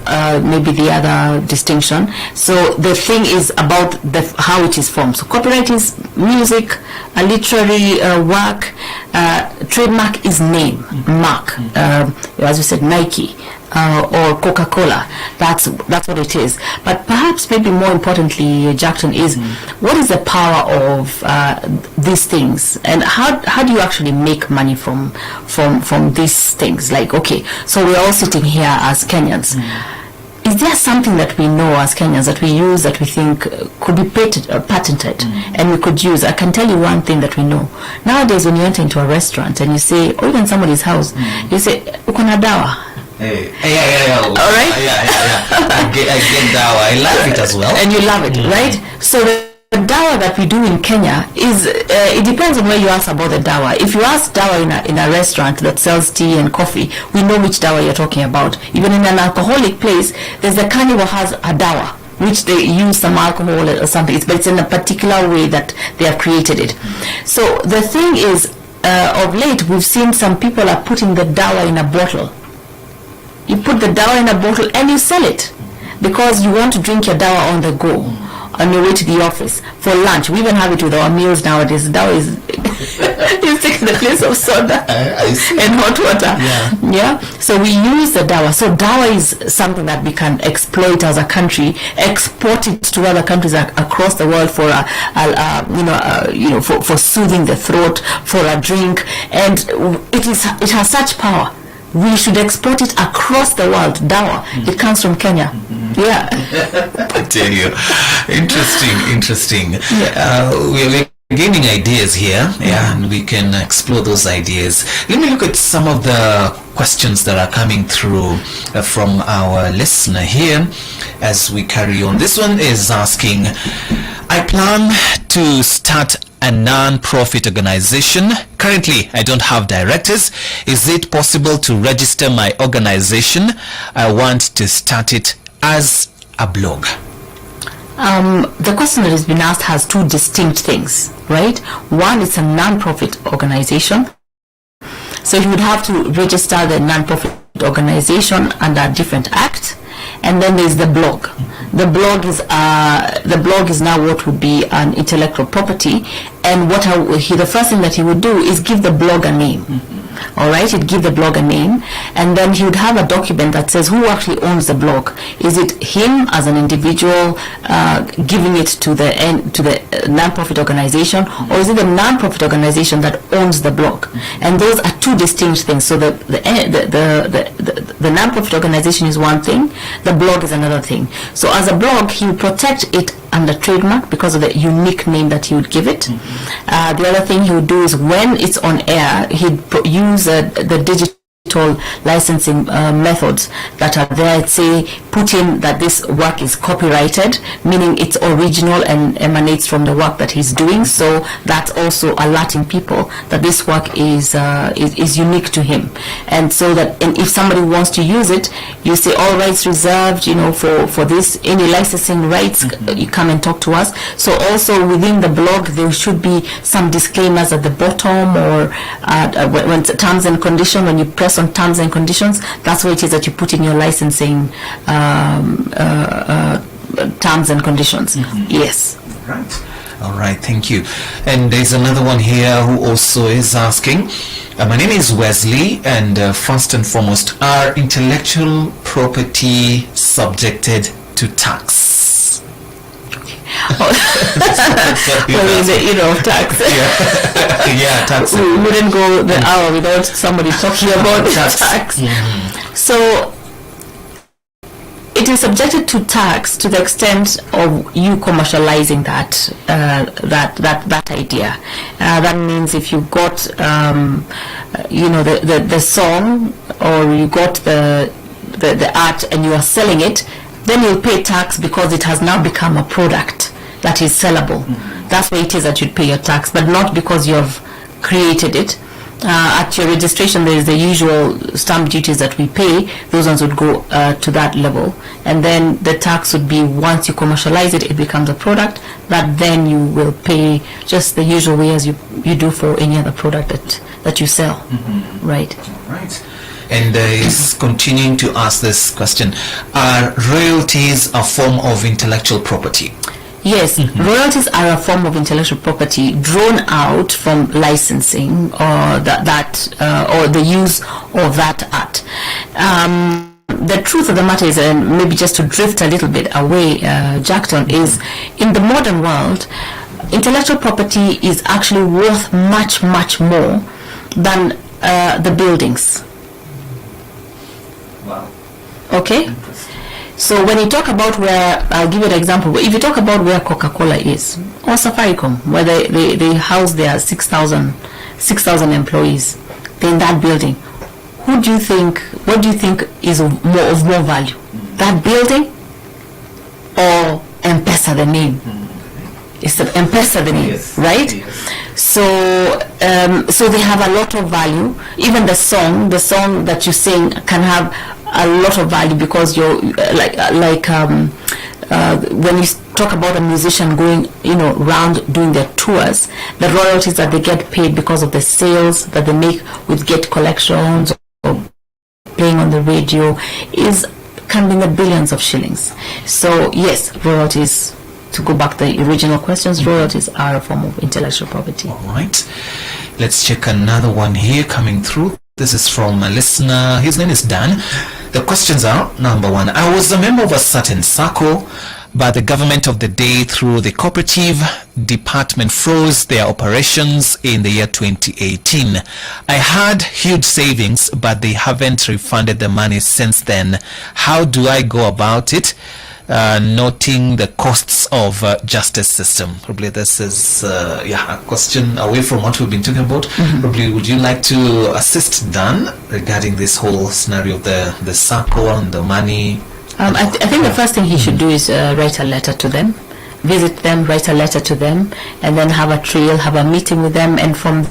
maybe the other distinction. So the thing is about how it is formed. So copyright is music, a literary work. Trademark is name, mark. As you said, Nike. Or Coca-Cola. That's what it is. But perhaps maybe more importantly, Jackson, is what is the power of these things, and how do you actually make money from these things? Like, okay, so we're all sitting here as Kenyans. Is there something that we know as Kenyans that we use that we think could be patented and we could use? I can tell you one thing that we know. Nowadays, when you enter into a restaurant and you say, or even somebody's house, you say, "Ukona dawa." Yeah. All right. I get dawa. I love it as well. And you love it, right? So the dawa that we do in Kenya is it depends on where you ask about the dawa. If you ask dawa in a restaurant that sells tea and coffee, we know which dawa you're talking about. Even in an alcoholic place, there's a carnival has a dawa, which they use some alcohol or something, but it's in a particular way that they have created it. So the thing is, of late, we've seen some people are putting the dawa in a bottle. You put the dawa in a bottle and you sell it because you want to drink your dawa on the go, on your way to the office, for lunch. We even have it with our meals nowadays. Dawa is taking the place of soda and hot water. Yeah. So we use the dawa. So dawa is something that we can exploit as a country, export it to other countries across the world for for soothing the throat, for a drink, and it has such power. We should export it across the world. Dawa. It comes from Kenya. Yeah. I tell you. Interesting. Yeah. We're gaining ideas here, and we can explore those ideas. Let me look at some of the questions that are coming through from our listener here as we carry on. This one is asking, I plan to start a non-profit organization. Currently, I don't have directors. Is it possible to register my organization? I want to start it as a blog. The question that has been asked has two distinct things, right? One is a non-profit organization. So you would have to register the non-profit organization under a different act. And then there's the blog. The blog is now what would be an intellectual property, and the first thing that he would do is give the blog a name. All right, he'd give the blog a name, and then he would have a document that says who actually owns the blog. Is it him as an individual giving it to the non-profit organization, or is it the non-profit organization that owns the blog? And those are two distinct things. So the non-profit organization is one thing, the blog is another thing. So as a blog, he will protect it under trademark because of the unique name that he would give it. The other thing he would do is when it's on air, he'd use the digital licensing methods that are there. Say put in that this work is copyrighted, meaning it's original and emanates from the work that he's doing, so that's also alerting people that this work is unique to him. And so that, and if somebody wants to use it, you say all rights reserved, for this, any licensing rights, you come and talk to us. So also within the blog there should be some disclaimers at the bottom, or when terms and conditions, when you press on terms and conditions, that's where it is that you put in your licensing terms and conditions. Yes. All right, thank you. And there's another one here who also is asking, my name is Wesley, and first and foremost, are intellectual property subjected to tax? Well, tax. Yeah, tax. We wouldn't go the hour without somebody talking about tax. So it is subjected to tax to the extent of you commercializing that idea. That means if you got the song, or you got the art and you are selling it, then you'll pay tax because it has now become a product that is sellable. That's where it is that you'd pay your tax, but not because you have created it. At your registration, there is the usual stamp duties that we pay. Those ones would go to that level, and then the tax would be once you commercialize it, it becomes a product that then you will pay just the usual way as you do for any other product that you sell. Right. Right. And is continuing to ask this question: are royalties a form of intellectual property? Yes, royalties are a form of intellectual property drawn out from licensing or or the use of that art. The truth of the matter is, and maybe just to drift a little bit away, Jackton, is in the modern world, intellectual property is actually worth much, much more than the buildings. Wow. Okay? So when you talk about where, I'll give you an example, if you talk about where Coca-Cola is, or Safaricom, where they house their 6,000 employees, in that building, what do you think is of more value? That building or M-Pesa, the name? It's the M-Pesa, the name, yes. Right? Yes. So they have a lot of value. Even the song that you sing can have a lot of value because you're when you talk about a musician going around doing their tours, the royalties that they get paid because of the sales that they make with gate collections or playing on the radio can be in the billions of shillings. So yes, royalties, to go back to the original questions, royalties are a form of intellectual property. All right, let's check another one here coming through. This is from a listener. His name is Dan. The questions are: number one, I was a member of a certain SACCO, but the government of the day through the cooperative department froze their operations in the year 2018. I had huge savings, but they haven't refunded the money since then. How do I go about it? Noting the costs of justice system. Probably this is a question away from what we've been talking about. Probably would you like to assist Dan regarding this whole scenario of the SACCO and the money? I think the first thing he should do is write a letter to them, visit them, write a letter to them, and then have a trail, have a meeting with them, and from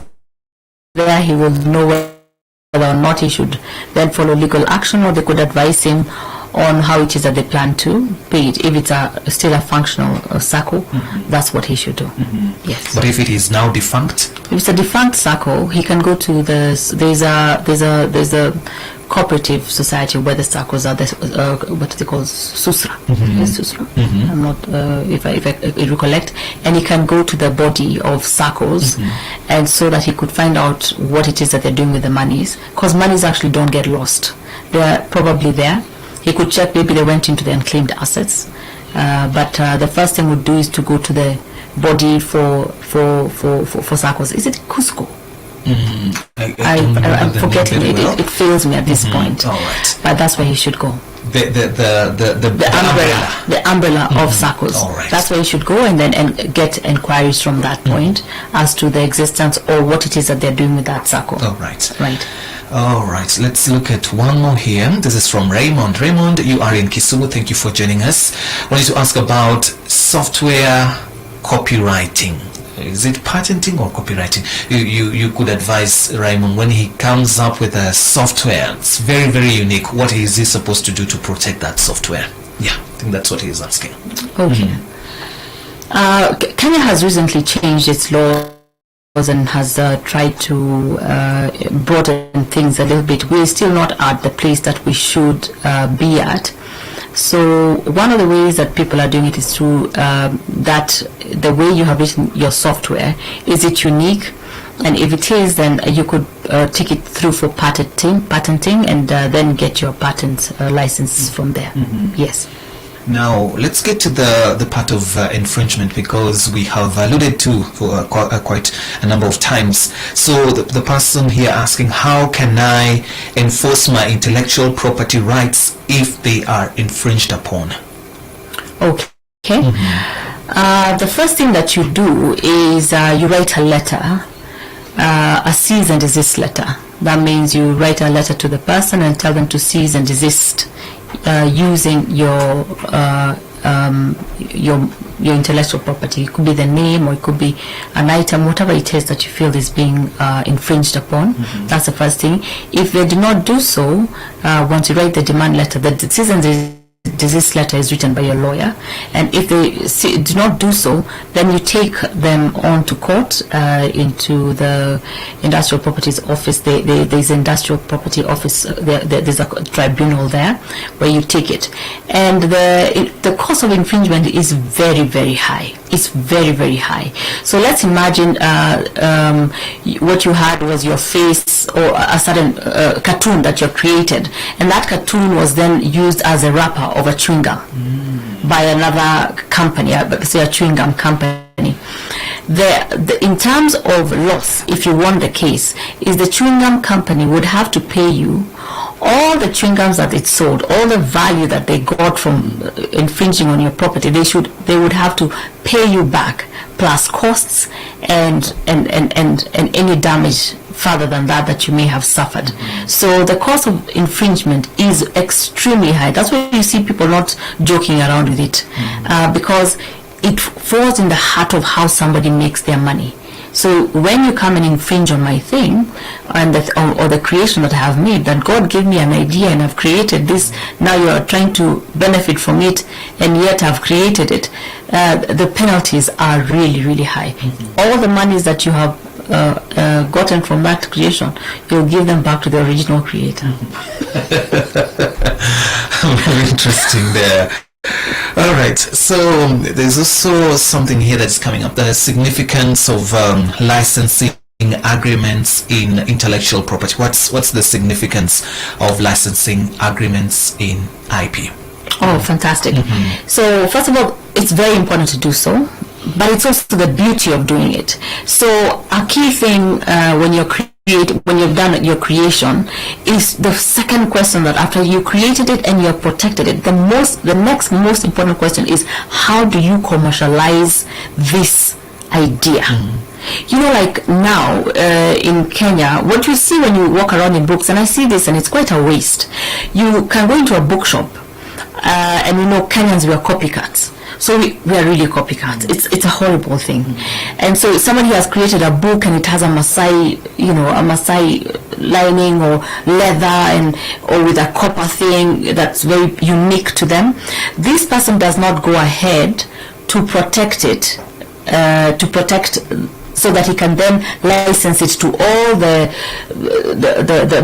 there he will know whether or not he should then follow legal action, or they could advise him on how it is that they plan to pay it. If it's still a functional SACCO, that's what he should do. Yes. But if it is now defunct? If it's a defunct SACCO, he can go to there's a cooperative society where the SACCOs are what they call SUSRA. Yes, SUSRA. I'm not if I recollect, and he can go to the body of SACCOs, and so that he could find out what it is that they're doing with the monies, because monies actually don't get lost. They're probably there. He could check, maybe they went into the unclaimed assets, but the first thing would do is to go to the body for SACCOs. Is it Cusco? I'm forgetting it. It fails me at this point. All right. But that's where you should go. The umbrella of SACCOs. All right. That's where you should go and then get inquiries from that point as to the existence or what it is that they're doing with that SACCO. All right. Right. All right. Let's look at one more here. This is from Raymond. Raymond, you are in Kisumu. Thank you for joining us. I wanted to ask about software copywriting. Is it patenting or copywriting? You could advise Raymond when he comes up with a software. It's very, very unique. What is he supposed to do to protect that software? Yeah, I think that's what he's asking. Okay. Kenya has recently changed its laws and has tried to broaden things a little bit. We're still not at the place that we should be at. So one of the ways that people are doing it is through that the way you have written your software, is it unique? And if it is, then you could take it through for patenting and then get your patent license from there. Yes. Now, let's get to the part of infringement, because we have alluded to quite a number of times. So the person here asking, how can I enforce my intellectual property rights if they are infringed upon? Okay. The first thing that you do is you write a letter, a cease and desist letter. That means you write a letter to the person and tell them to cease and desist using your intellectual property. It could be the name, or it could be an item, whatever it is that you feel is being infringed upon. That's the first thing. If they do not do so, once you write the demand letter, the cease and desist letter is written by your lawyer, and if they do not do so, then you take them on to court, into the industrial properties office. There's an industrial property office, there's a tribunal there where you take it, and the cost of infringement is very, very high. It's very, very high. So let's imagine what you had was your face or a certain cartoon that you created, and that cartoon was then used as a wrapper of a chewing gum by another company, say a chewing gum company. In terms of loss, if you won the case, is the chewing gum company would have to pay you all the chewing gums that it sold, all the value that they got from infringing on your property. They would have to pay you back, plus costs and any damage further than that you may have suffered. So the cost of infringement is extremely high. That's why you see people not joking around with it, because it falls in the heart of how somebody makes their money. So when you come and infringe on my thing, and or the creation that I have made, that God gave me an idea and I've created this, now you are trying to benefit from it, and yet I've created it, the penalties are really, really high. All the monies that you have gotten from that creation, you'll give them back to the original creator. Very interesting there. All right, so there's also something here that's coming up, the significance of licensing agreements in intellectual property. What's the significance of licensing agreements in IP? Oh, fantastic. So first of all, it's very important to do so, but it's also the beauty of doing it. So a key thing when you've done your creation is the second question, that after you created it and you have protected it, the next most important question is, how do you commercialize this idea? You know, like now in Kenya, what you see when you walk around in books, and I see this and it's quite a waste, you can go into a bookshop and you know, Kenyans, we are copycats. So we are really copycats. It's a horrible thing. And so somebody has created a book and it has a Maasai lining or leather or with a copper thing that's very unique to them. This person does not go ahead to protect it, so that he can then license it to all the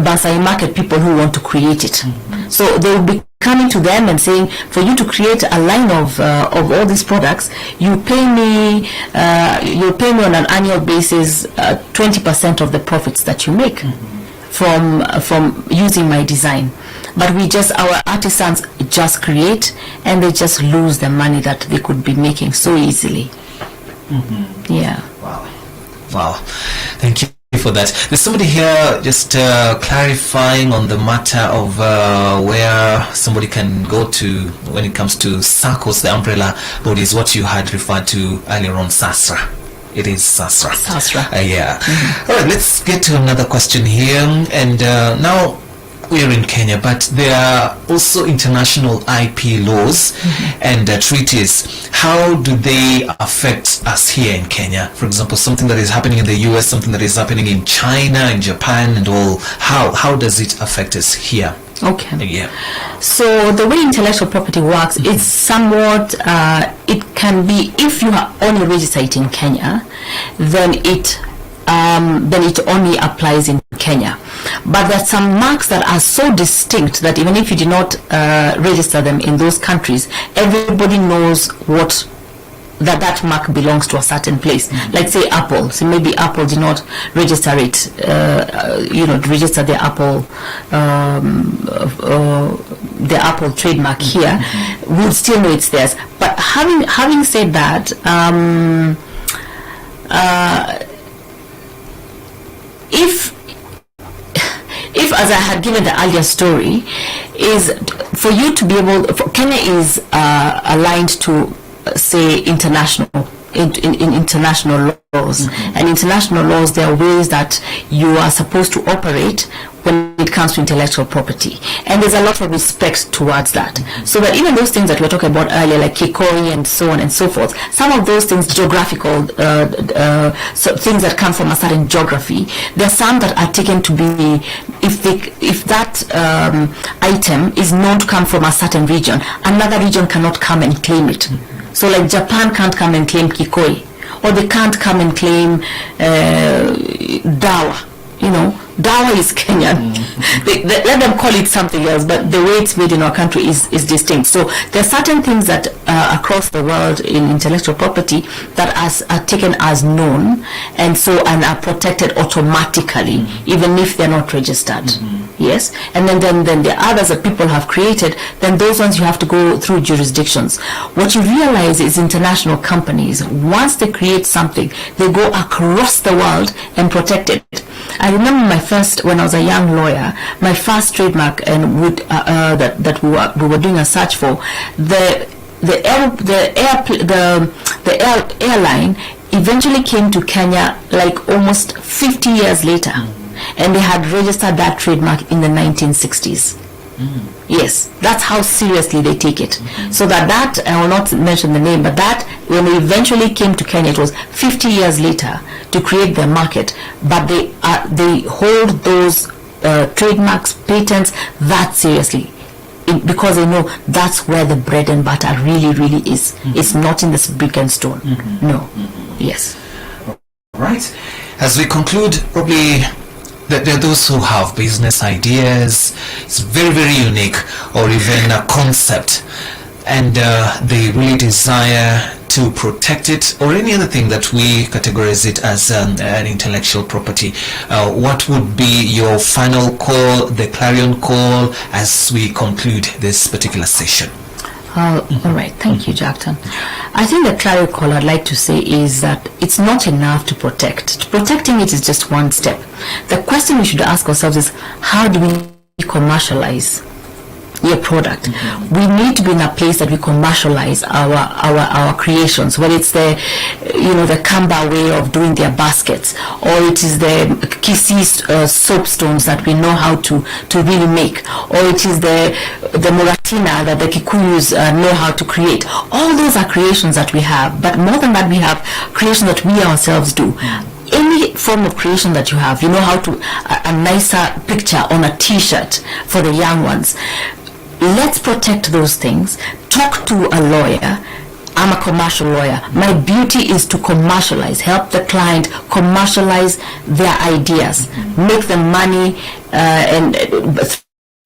Maasai market people who want to create it. So they will be coming to them and saying, for you to create a line of all these products, you pay me on an annual basis 20% of the profits that you make from using my design. But our artisans just create, and they just lose the money that they could be making so easily. Yeah. Wow. Thank you for that. There's somebody here just clarifying on the matter of where somebody can go to when it comes to SACCOs, the umbrella bodies, what you had referred to earlier on, SASRA. It is SASRA. SASRA. Yeah. All right, let's get to another question here. And now we're in Kenya, but there are also international IP laws and treaties. How do they affect us here in Kenya? For example, something that is happening in the US, something that is happening in China, in Japan, and all. How does it affect us here? Okay. Yeah. So the way intellectual property works, it's somewhat, it can be, if you are only registered in Kenya, then it only applies in Kenya. But there are some marks that are so distinct that even if you do not register them in those countries, everybody knows what that mark belongs to a certain place. Like say Apple. So maybe Apple did not register it, register the Apple trademark here. We'll still know it's theirs. But having said that, if as I had given the earlier story, is for you to be able, Kenya is aligned to say international laws, and international laws, there are ways that you are supposed to operate when it comes to intellectual property, and there's a lot of respect towards that. So that even those things that we were talking about earlier, like Kikoi and so on and so forth, some of those things, geographical so things that come from a certain geography, there are some that are taken to be, if that item is known to come from a certain region, another region cannot come and claim it. So like Japan can't come and claim Kikoi, or they can't come and claim Dawa. Dawa is Kenyan. Let them call it something else, but the way it's made in our country is distinct. So there are certain things that across the world in intellectual property that are taken as known, and are protected automatically, even if they're not registered. Yes, and then the others that people have created, then those ones you have to go through jurisdictions. What you realize is international companies, once they create something, they go across the world and protect it. I remember when I was a young lawyer, my first trademark and that we were doing a search for, the airline eventually came to Kenya like almost 50 years later. And they had registered that trademark in the 1960s. Yes, that's how seriously they take it. So that I will not mention the name, but that when they eventually came to Kenya, it was 50 years later to create their market. But they hold those trademarks, patents that seriously, because they know that's where the bread and butter really is. It's not in this brick and stone. No. Yes. All right. As we conclude, probably there are those who have business ideas, it's very unique, or even a concept, and they really desire to protect it, or any other thing that we categorize it as an intellectual property. What would be your final call, the clarion call, as we conclude this particular session? All right, thank you, Jackson. I think the clarion call I'd like to say is that it's not enough to protect. Protecting it is just one step. The question we should ask ourselves is, how do we commercialize your product? We need to be in a place that we commercialize our creations, whether it's the Kamba way of doing their baskets, or it is the Kisii soapstones that we know how to really make, or it is the Muratina that the Kikuyus know how to create. All those are creations that we have, but more than that, we have creations that we ourselves do. Any form of creation that you have, how to a nicer picture on a t-shirt for the young ones. Let's protect those things. Talk to a lawyer. I'm a commercial lawyer. My duty is to commercialize, help the client commercialize their ideas, make them money, and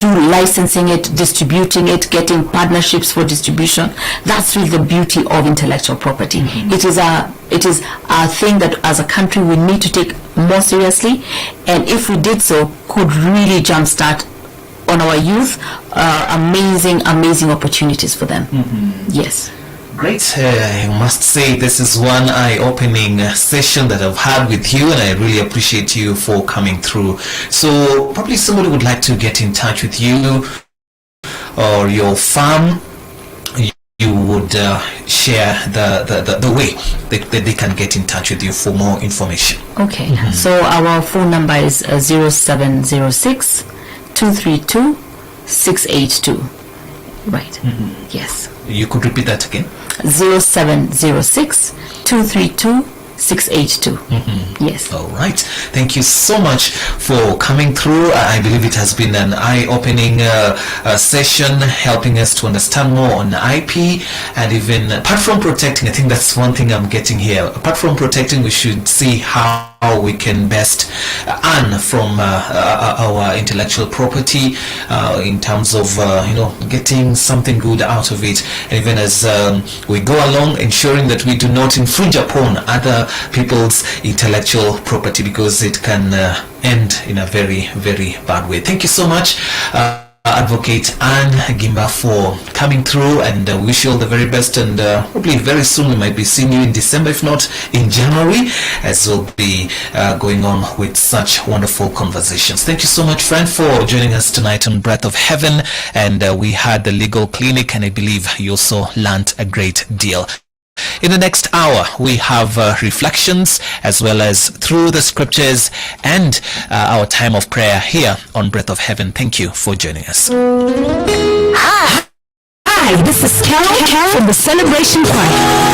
through licensing it, distributing it, getting partnerships for distribution. That's really the beauty of intellectual property. It is a thing that as a country we need to take more seriously, and if we did so, could really jumpstart on our youth amazing opportunities for them. Yes. Great. I must say this is one eye-opening session that I've had with you, and I really appreciate you for coming through. So probably somebody would like to get in touch with you or your farm. You would share the way that they can get in touch with you for more information. Okay. So our phone number is 0706 232 682. Right. Yes. You could repeat that again. 0706 232 682. Yes. All right. Thank you so much for coming through. I believe it has been an eye-opening session, helping us to understand more on IP, and even apart from protecting, I think that's one thing I'm getting here. Apart from protecting, we should see how we can best earn from our intellectual property in terms of getting something good out of it, and even as we go along, ensuring that we do not infringe upon other people's intellectual property, because it can end in a very, very bad way. Thank you so much, Advocate Anne Agimba, for coming through, and wish you all the very best, and probably very soon we might be seeing you in December, if not in January, as we'll be going on with such wonderful conversations. Thank you so much, friend, for joining us tonight on Breath of Heaven, and we had the legal clinic, and I believe you also learned a great deal. In the next hour, we have reflections, as well as through the scriptures, and our time of prayer here on Breath of Heaven. Thank you for joining us. Hi, this is Carol from the Celebration Choir.